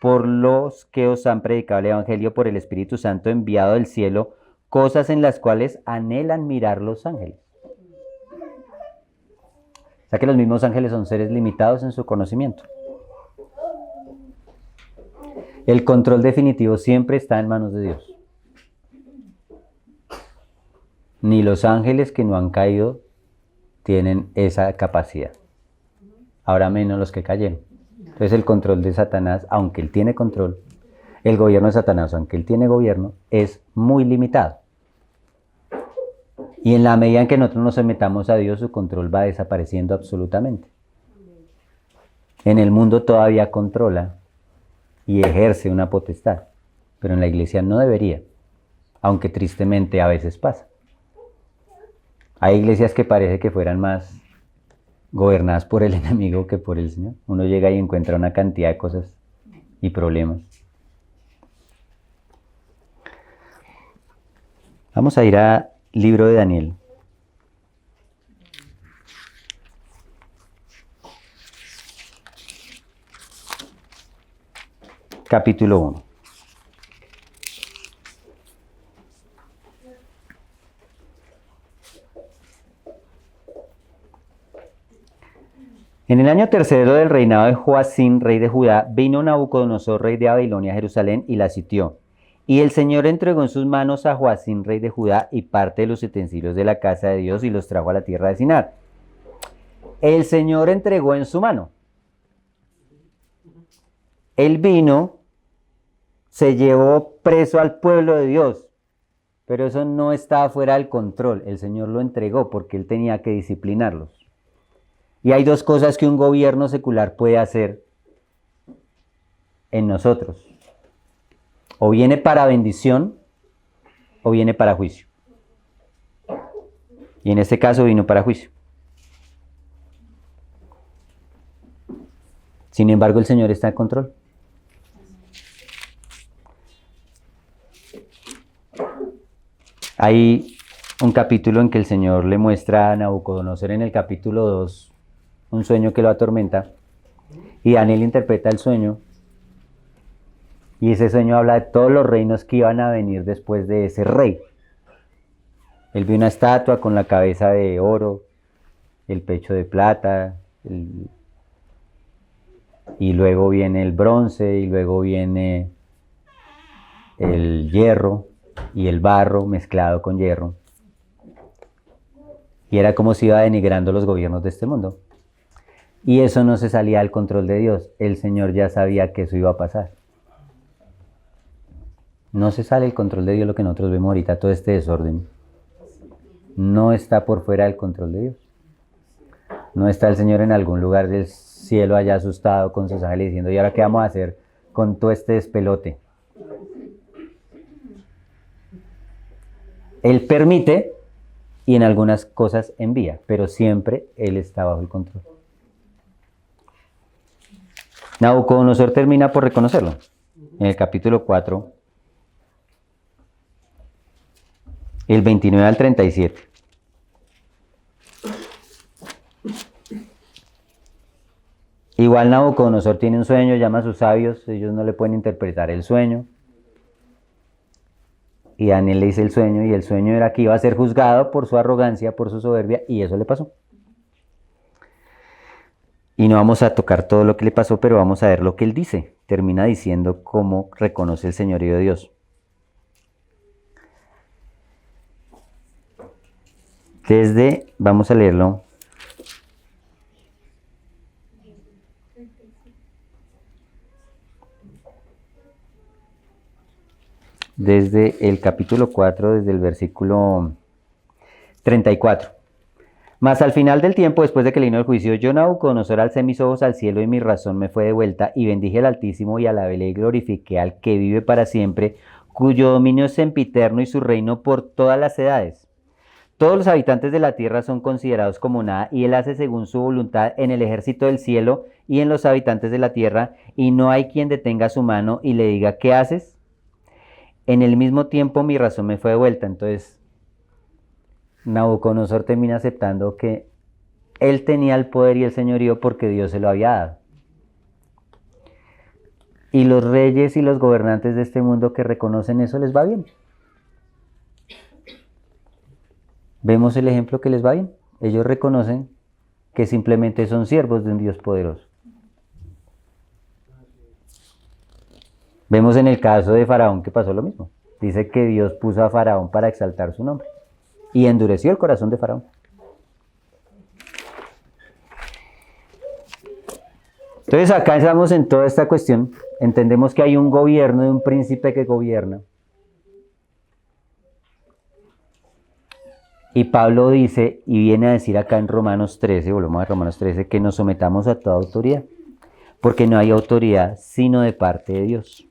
por los que os han predicado el Evangelio por el Espíritu Santo enviado del cielo, cosas en las cuales anhelan mirar los ángeles. O sea que los mismos ángeles son seres limitados en su conocimiento. El control definitivo siempre está en manos de Dios. Ni los ángeles que no han caído tienen esa capacidad. Ahora menos los que cayeron. Entonces el control de Satanás, aunque él tiene control, el gobierno de Satanás, aunque él tiene gobierno, es muy limitado. Y en la medida en que nosotros nos sometamos a Dios, su control va desapareciendo absolutamente. En el mundo todavía controla y ejerce una potestad, pero en la iglesia no debería, aunque tristemente a veces pasa. Hay iglesias que parece que fueran más gobernadas por el enemigo que por el Señor. Uno llega y encuentra una cantidad de cosas y problemas. Vamos a ir al libro de Daniel. Capítulo 1. En el año tercero del reinado de Joacim, rey de Judá, vino Nabucodonosor, rey de Babilonia, a Jerusalén y la sitió. Y el Señor entregó en sus manos a Joacim, rey de Judá, y parte de los utensilios de la casa de Dios y los trajo a la tierra de Sinar. El Señor entregó en su mano. Él vino, se llevó preso al pueblo de Dios, pero eso no estaba fuera del control. El Señor lo entregó porque Él tenía que disciplinarlos. Y hay dos cosas que un gobierno secular puede hacer en nosotros. O viene para bendición o viene para juicio. Y en este caso vino para juicio. Sin embargo, el Señor está en control. Hay un capítulo en que el Señor le muestra a Nabucodonosor en el capítulo 2 un sueño que lo atormenta, y Daniel interpreta el sueño, y ese sueño habla de todos los reinos que iban a venir después de ese rey. Él vio una estatua con la cabeza de oro, el pecho de plata, y luego viene el bronce, y luego viene el hierro y el barro mezclado con hierro. Y era como si iba denigrando los gobiernos de este mundo. Y eso no se salía del control de Dios. El Señor ya sabía que eso iba a pasar. No se sale del control de Dios lo que nosotros vemos ahorita, todo este desorden. No está por fuera del control de Dios. No está el Señor en algún lugar del cielo allá asustado con sus ángeles diciendo, ¿y ahora qué vamos a hacer con todo este despelote? Él permite y en algunas cosas envía, pero siempre Él está bajo el control. Nabucodonosor termina por reconocerlo. En el capítulo 4, el 29 al 37. Igual Nabucodonosor tiene un sueño, llama a sus sabios, ellos no le pueden interpretar el sueño. Y Daniel le dice el sueño, y el sueño era que iba a ser juzgado por su arrogancia, por su soberbia, y eso le pasó. Y no vamos a tocar todo lo que le pasó, pero vamos a ver lo que él dice. Termina diciendo cómo reconoce el señorío de Dios. Vamos a leerlo. Desde el capítulo 4, desde el versículo 34. Mas al final del tiempo, después de que le vino el juicio, yo Nabucodonosor alcé mis ojos al cielo y mi razón me fue de vuelta, y bendije al Altísimo y alabé y glorifiqué al que vive para siempre, cuyo dominio es sempiterno y su reino por todas las edades. Todos los habitantes de la tierra son considerados como nada, y él hace según su voluntad en el ejército del cielo y en los habitantes de la tierra, y no hay quien detenga su mano y le diga, ¿qué haces? En el mismo tiempo mi razón me fue de vuelta. Entonces Nabucodonosor termina aceptando que él tenía el poder y el señorío porque Dios se lo había dado. Y los reyes y los gobernantes de este mundo que reconocen eso les va bien. Vemos el ejemplo que les va bien. Ellos reconocen que simplemente son siervos de un Dios poderoso. Vemos en el caso de Faraón que pasó lo mismo. Dice que Dios puso a Faraón para exaltar su nombre. Y endureció el corazón de Faraón. Entonces acá estamos en toda esta cuestión. Entendemos que hay un gobierno de un príncipe que gobierna. Y Pablo dice, y viene a decir acá en Romanos 13, volvemos a Romanos 13, que nos sometamos a toda autoridad. Porque no hay autoridad sino de parte de Dios.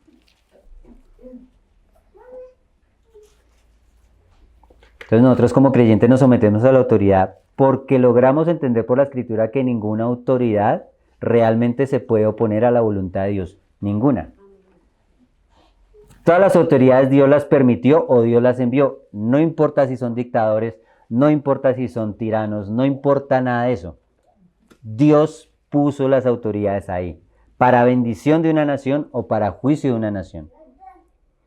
Entonces nosotros como creyentes nos sometemos a la autoridad porque logramos entender por la Escritura que ninguna autoridad realmente se puede oponer a la voluntad de Dios. Ninguna. Todas las autoridades Dios las permitió o Dios las envió. No importa si son dictadores, no importa si son tiranos, no importa nada de eso. Dios puso las autoridades ahí para bendición de una nación o para juicio de una nación.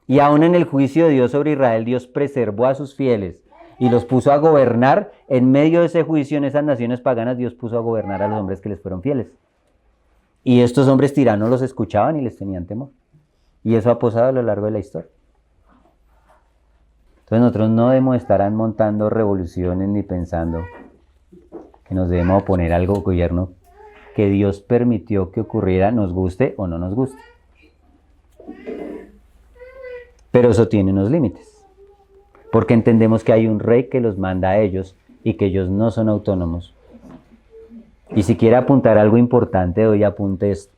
Y aún en el juicio de Dios sobre Israel, Dios preservó a sus fieles y los puso a gobernar. En medio de ese juicio en esas naciones paganas, Dios puso a gobernar a los hombres que les fueron fieles. Y estos hombres tiranos los escuchaban y les tenían temor. Y eso ha pasado a lo largo de la historia. Entonces nosotros no debemos estar montando revoluciones ni pensando que nos debemos oponer al gobierno que Dios permitió que ocurriera, nos guste o no nos guste. Pero eso tiene unos límites, porque entendemos que hay un rey que los manda a ellos y que ellos no son autónomos. Y si quiere apuntar algo importante, hoy apunte esto.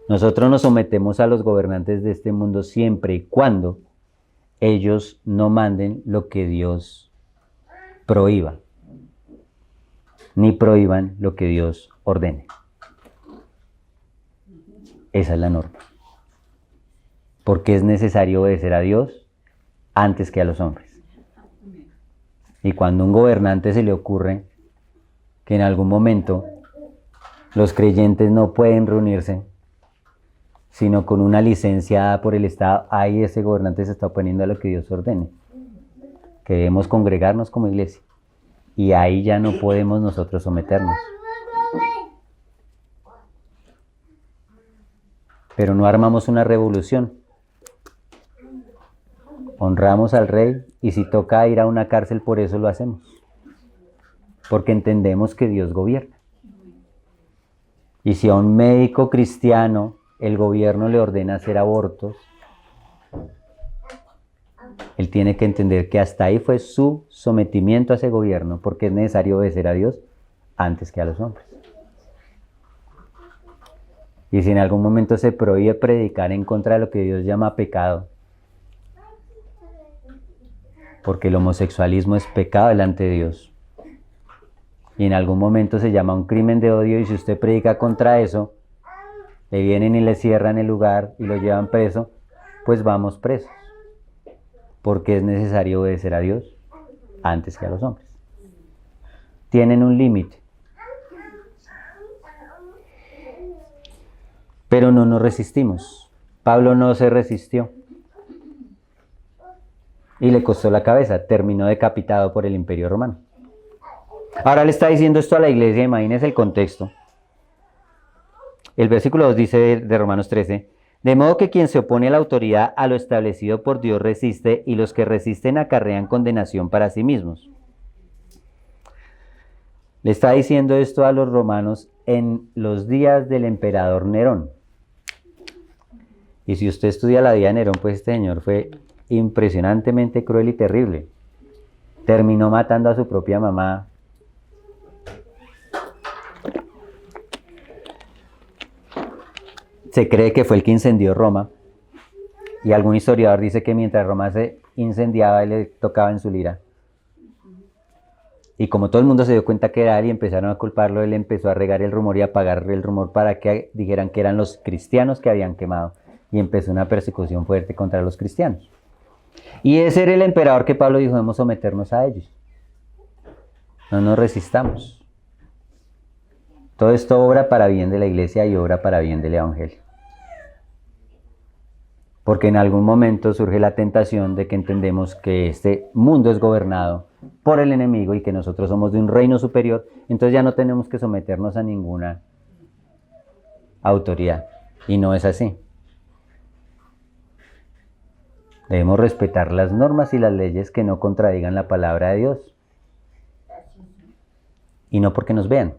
Nosotros nos sometemos a los gobernantes de este mundo siempre y cuando ellos no manden lo que Dios prohíba, ni prohíban lo que Dios ordene. Esa es la norma. Porque es necesario obedecer a Dios antes que a los hombres. Y cuando a un gobernante se le ocurre que en algún momento los creyentes no pueden reunirse, sino con una licencia dada por el Estado, ahí ese gobernante se está oponiendo a lo que Dios ordene, que debemos congregarnos como iglesia. Y ahí ya no podemos nosotros someternos. Pero no armamos una revolución. Honramos al rey y si toca ir a una cárcel por eso lo hacemos. Porque entendemos que Dios gobierna. Y si a un médico cristiano el gobierno le ordena hacer abortos, él tiene que entender que hasta ahí fue su sometimiento a ese gobierno, porque es necesario obedecer a Dios antes que a los hombres. Y si en algún momento se prohíbe predicar en contra de lo que Dios llama pecado, porque el homosexualismo es pecado delante de Dios, y en algún momento se llama un crimen de odio, y si usted predica contra eso, le vienen y le cierran el lugar y lo llevan preso, pues vamos presos, porque es necesario obedecer a Dios antes que a los hombres. Tienen un límite. Pero no nos resistimos. Pablo no se resistió. Y le costó la cabeza, terminó decapitado por el Imperio Romano. Ahora le está diciendo esto a la iglesia, imagínense el contexto. El versículo 2 dice de Romanos 13, de modo que quien se opone a la autoridad, a lo establecido por Dios resiste, y los que resisten acarrean condenación para sí mismos. Le está diciendo esto a los romanos en los días del emperador Nerón. Y si usted estudia la vida de Nerón, pues este señor fue impresionantemente cruel y terrible. Terminó matando a su propia mamá. Se cree que fue el que incendió Roma. Y algún historiador dice que mientras Roma se incendiaba, él le tocaba en su lira. Y como todo el mundo se dio cuenta que era él y empezaron a culparlo, él empezó a regar el rumor y a apagar el rumor para que dijeran que eran los cristianos que habían quemado. Y empezó una persecución fuerte contra los cristianos. Y ese era el emperador que Pablo dijo, debemos someternos a ellos. No nos resistamos. Todo esto obra para bien de la iglesia y obra para bien del evangelio. Porque en algún momento surge la tentación de que entendemos que este mundo es gobernado por el enemigo y que nosotros somos de un reino superior, entonces ya no tenemos que someternos a ninguna autoridad. Y no es así. Debemos respetar las normas y las leyes que no contradigan la palabra de Dios. Y no porque nos vean.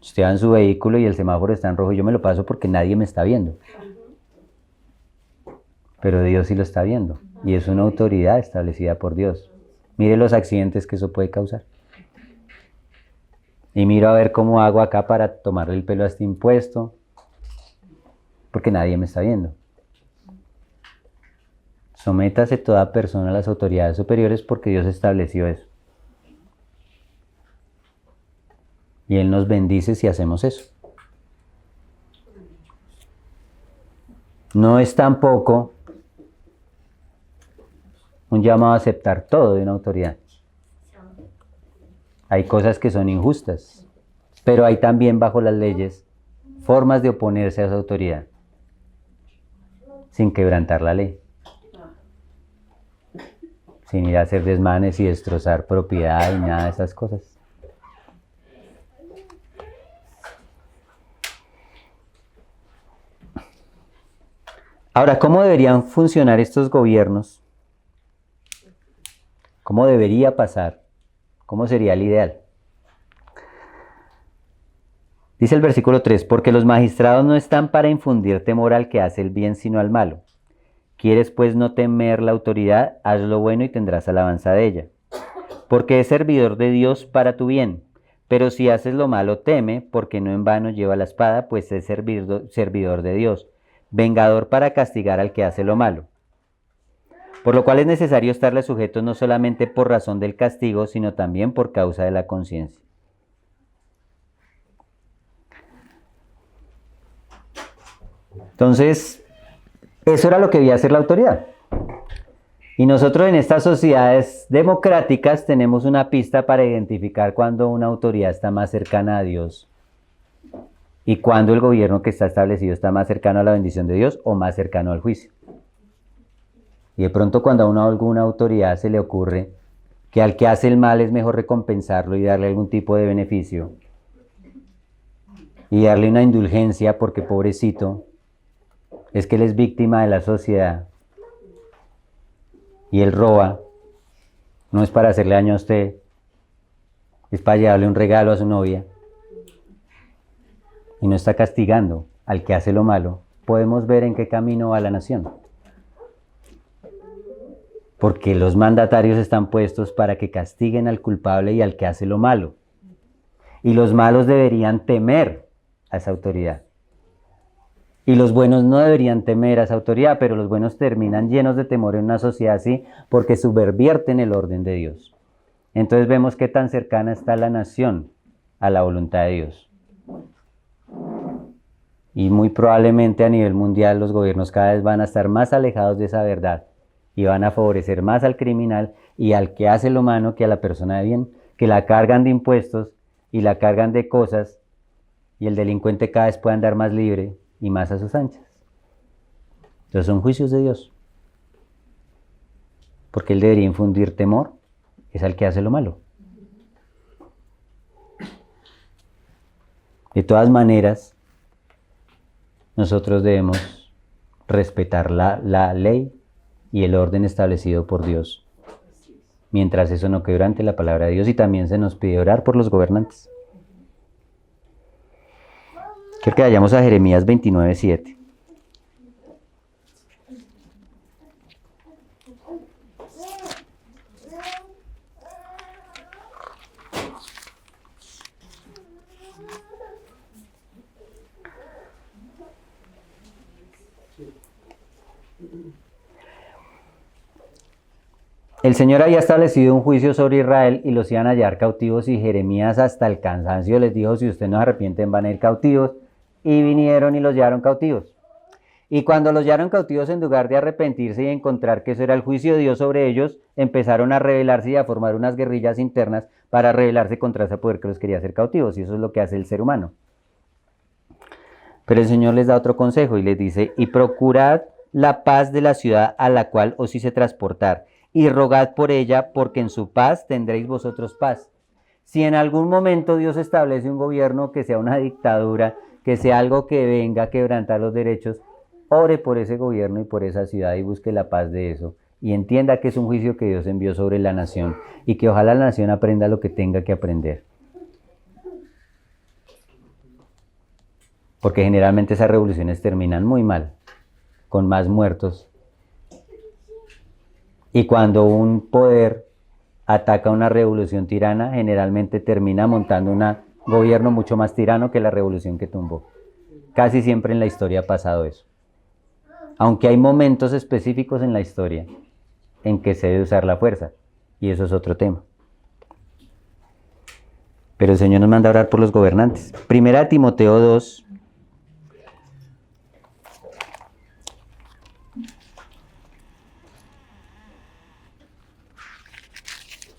Usted va en su vehículo y el semáforo está en rojo y yo me lo paso porque nadie me está viendo. Pero Dios sí lo está viendo. Y es una autoridad establecida por Dios. Mire los accidentes que eso puede causar. Y miro a ver cómo hago acá para tomarle el pelo a este impuesto. Porque nadie me está viendo. Sométase toda persona a las autoridades superiores porque Dios estableció eso. Y Él nos bendice si hacemos eso. No es tampoco un llamado a aceptar todo de una autoridad. Hay cosas que son injustas, pero hay también bajo las leyes formas de oponerse a esa autoridad sin quebrantar la ley. Sin ir a hacer desmanes y destrozar propiedad y nada de esas cosas. Ahora, ¿cómo deberían funcionar estos gobiernos? ¿Cómo debería pasar? ¿Cómo sería el ideal? Dice el versículo 3, porque los magistrados no están para infundir temor al que hace el bien, sino al malo. ¿Quieres pues no temer la autoridad? Haz lo bueno y tendrás alabanza de ella. Porque es servidor de Dios para tu bien. Pero si haces lo malo, teme, porque no en vano lleva la espada, pues es servidor de Dios, vengador para castigar al que hace lo malo. Por lo cual es necesario estarle sujetos no solamente por razón del castigo, sino también por causa de la conciencia. Entonces, eso era lo que debía hacer la autoridad. Y nosotros en estas sociedades democráticas tenemos una pista para identificar cuando una autoridad está más cercana a Dios y cuando el gobierno que está establecido está más cercano a la bendición de Dios o más cercano al juicio. Y de pronto cuando a alguna autoridad se le ocurre que al que hace el mal es mejor recompensarlo y darle algún tipo de beneficio y darle una indulgencia porque pobrecito, es que él es víctima de la sociedad y él roba, no es para hacerle daño a usted, es para llevarle un regalo a su novia y no está castigando al que hace lo malo, podemos ver en qué camino va la nación. Porque los mandatarios están puestos para que castiguen al culpable y al que hace lo malo. Y los malos deberían temer a esa autoridad. Y los buenos no deberían temer a esa autoridad, pero los buenos terminan llenos de temor en una sociedad así porque subvierten el orden de Dios. Entonces vemos qué tan cercana está la nación a la voluntad de Dios. Y muy probablemente a nivel mundial los gobiernos cada vez van a estar más alejados de esa verdad y van a favorecer más al criminal y al que hace lo malo que a la persona de bien, que la cargan de impuestos y la cargan de cosas y el delincuente cada vez puede andar más libre y más a sus anchas. Entonces son juicios de Dios. Porque Él debería infundir temor, es al que hace lo malo. De todas maneras, nosotros debemos respetar la ley y el orden establecido por Dios. Mientras eso no quebrante la palabra de Dios, y también se nos pide orar por los gobernantes. Quiero que vayamos a Jeremías 29:7. El Señor había establecido un juicio sobre Israel y los iban a hallar cautivos, y Jeremías hasta el cansancio les dijo: si ustedes no se arrepienten van a ir cautivos. Y vinieron y los llevaron cautivos. Y cuando los llevaron cautivos, en lugar de arrepentirse y encontrar que eso era el juicio de Dios sobre ellos, empezaron a rebelarse y a formar unas guerrillas internas para rebelarse contra ese poder que los quería hacer cautivos. Y eso es lo que hace el ser humano. Pero el Señor les da otro consejo y les dice: y procurad la paz de la ciudad a la cual os hice transportar, y rogad por ella, porque en su paz tendréis vosotros paz. Si en algún momento Dios establece un gobierno que sea una dictadura, que sea algo que venga a quebrantar los derechos, ore por ese gobierno y por esa ciudad y busque la paz de eso. Y entienda que es un juicio que Dios envió sobre la nación y que ojalá la nación aprenda lo que tenga que aprender. Porque generalmente esas revoluciones terminan muy mal, con más muertos. Y cuando un poder ataca una revolución tirana, generalmente termina montando un gobierno mucho más tirano que la revolución que tumbó. Casi siempre en la historia ha pasado eso. Aunque hay momentos específicos en la historia en que se debe usar la fuerza, y eso es otro tema. Pero el Señor nos manda a orar por los gobernantes. Primera de Timoteo 2.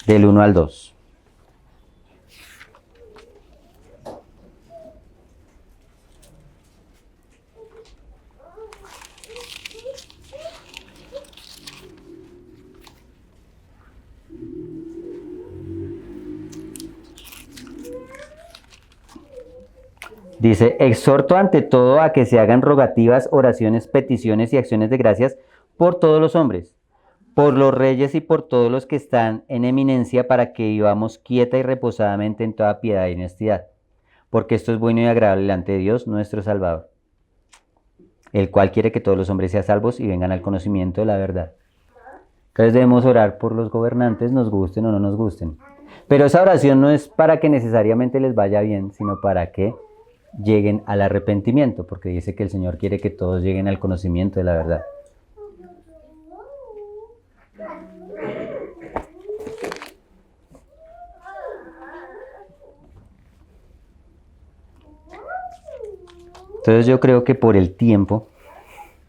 Del 1 al 2. Dice: exhorto ante todo a que se hagan rogativas, oraciones, peticiones y acciones de gracias por todos los hombres, por los reyes y por todos los que están en eminencia, para que vivamos quieta y reposadamente en toda piedad y honestidad. porque esto es bueno y agradable delante de Dios, nuestro Salvador, el cual quiere que todos los hombres sean salvos y vengan al conocimiento de la verdad. Entonces debemos orar por los gobernantes, nos gusten o no nos gusten. Pero esa oración no es para que necesariamente les vaya bien, sino para que lleguen al arrepentimiento, porque dice que el Señor quiere que todos lleguen al conocimiento de la verdad. Entonces yo creo que por el tiempo,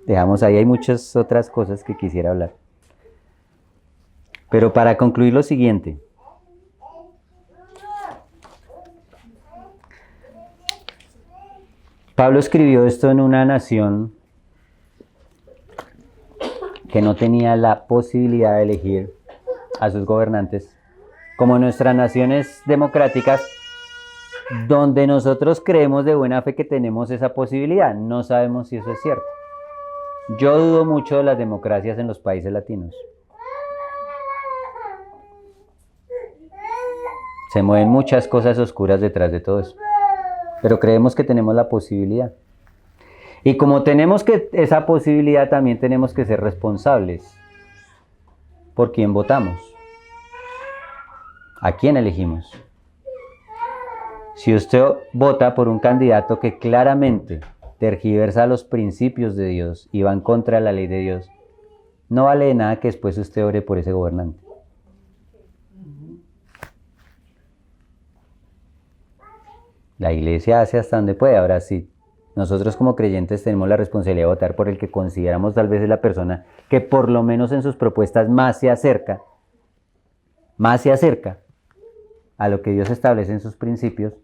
dejamos ahí, hay muchas otras cosas que quisiera hablar. Pero para concluir lo siguiente. Pablo escribió esto en una nación que no tenía la posibilidad de elegir a sus gobernantes, como nuestras naciones democráticas, donde nosotros creemos de buena fe que tenemos esa posibilidad. No sabemos si eso es cierto. Yo dudo mucho de las democracias en los países latinos. Se mueven muchas cosas oscuras detrás de todo eso. Pero creemos que tenemos la posibilidad. Y como tenemos esa posibilidad, también tenemos que ser responsables por quién votamos. ¿A quién elegimos? Si usted vota por un candidato que claramente tergiversa los principios de Dios y va en contra de la ley de Dios, no vale de nada que después usted ore por ese gobernante. La iglesia hace hasta donde puede. Ahora sí, nosotros como creyentes tenemos la responsabilidad de votar por el que consideramos tal vez es la persona que por lo menos en sus propuestas más se acerca a lo que Dios establece en sus principios,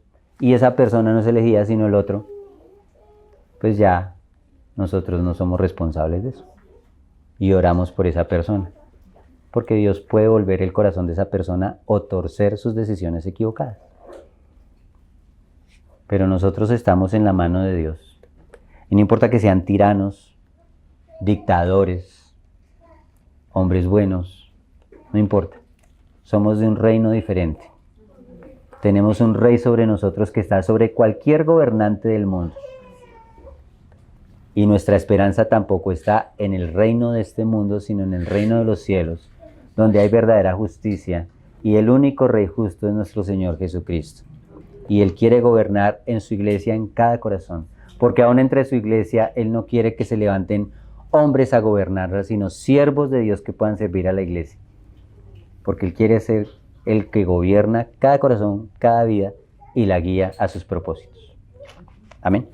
y esa persona no es elegida sino el otro, pues ya nosotros no somos responsables de eso. Y oramos por esa persona, porque Dios puede volver el corazón de esa persona o torcer sus decisiones equivocadas. Pero nosotros estamos en la mano de Dios. Y no importa que sean tiranos, dictadores, hombres buenos, no importa. Somos de un reino diferente. Tenemos un rey sobre nosotros que está sobre cualquier gobernante del mundo. Y nuestra esperanza tampoco está en el reino de este mundo, sino en el reino de los cielos, donde hay verdadera justicia. Y el único rey justo es nuestro Señor Jesucristo. Y Él quiere gobernar en su iglesia, en cada corazón. Porque aún entre su iglesia, Él no quiere que se levanten hombres a gobernarla, sino siervos de Dios que puedan servir a la iglesia. Porque Él quiere ser el que gobierna cada corazón, cada vida y la guía a sus propósitos. Amén.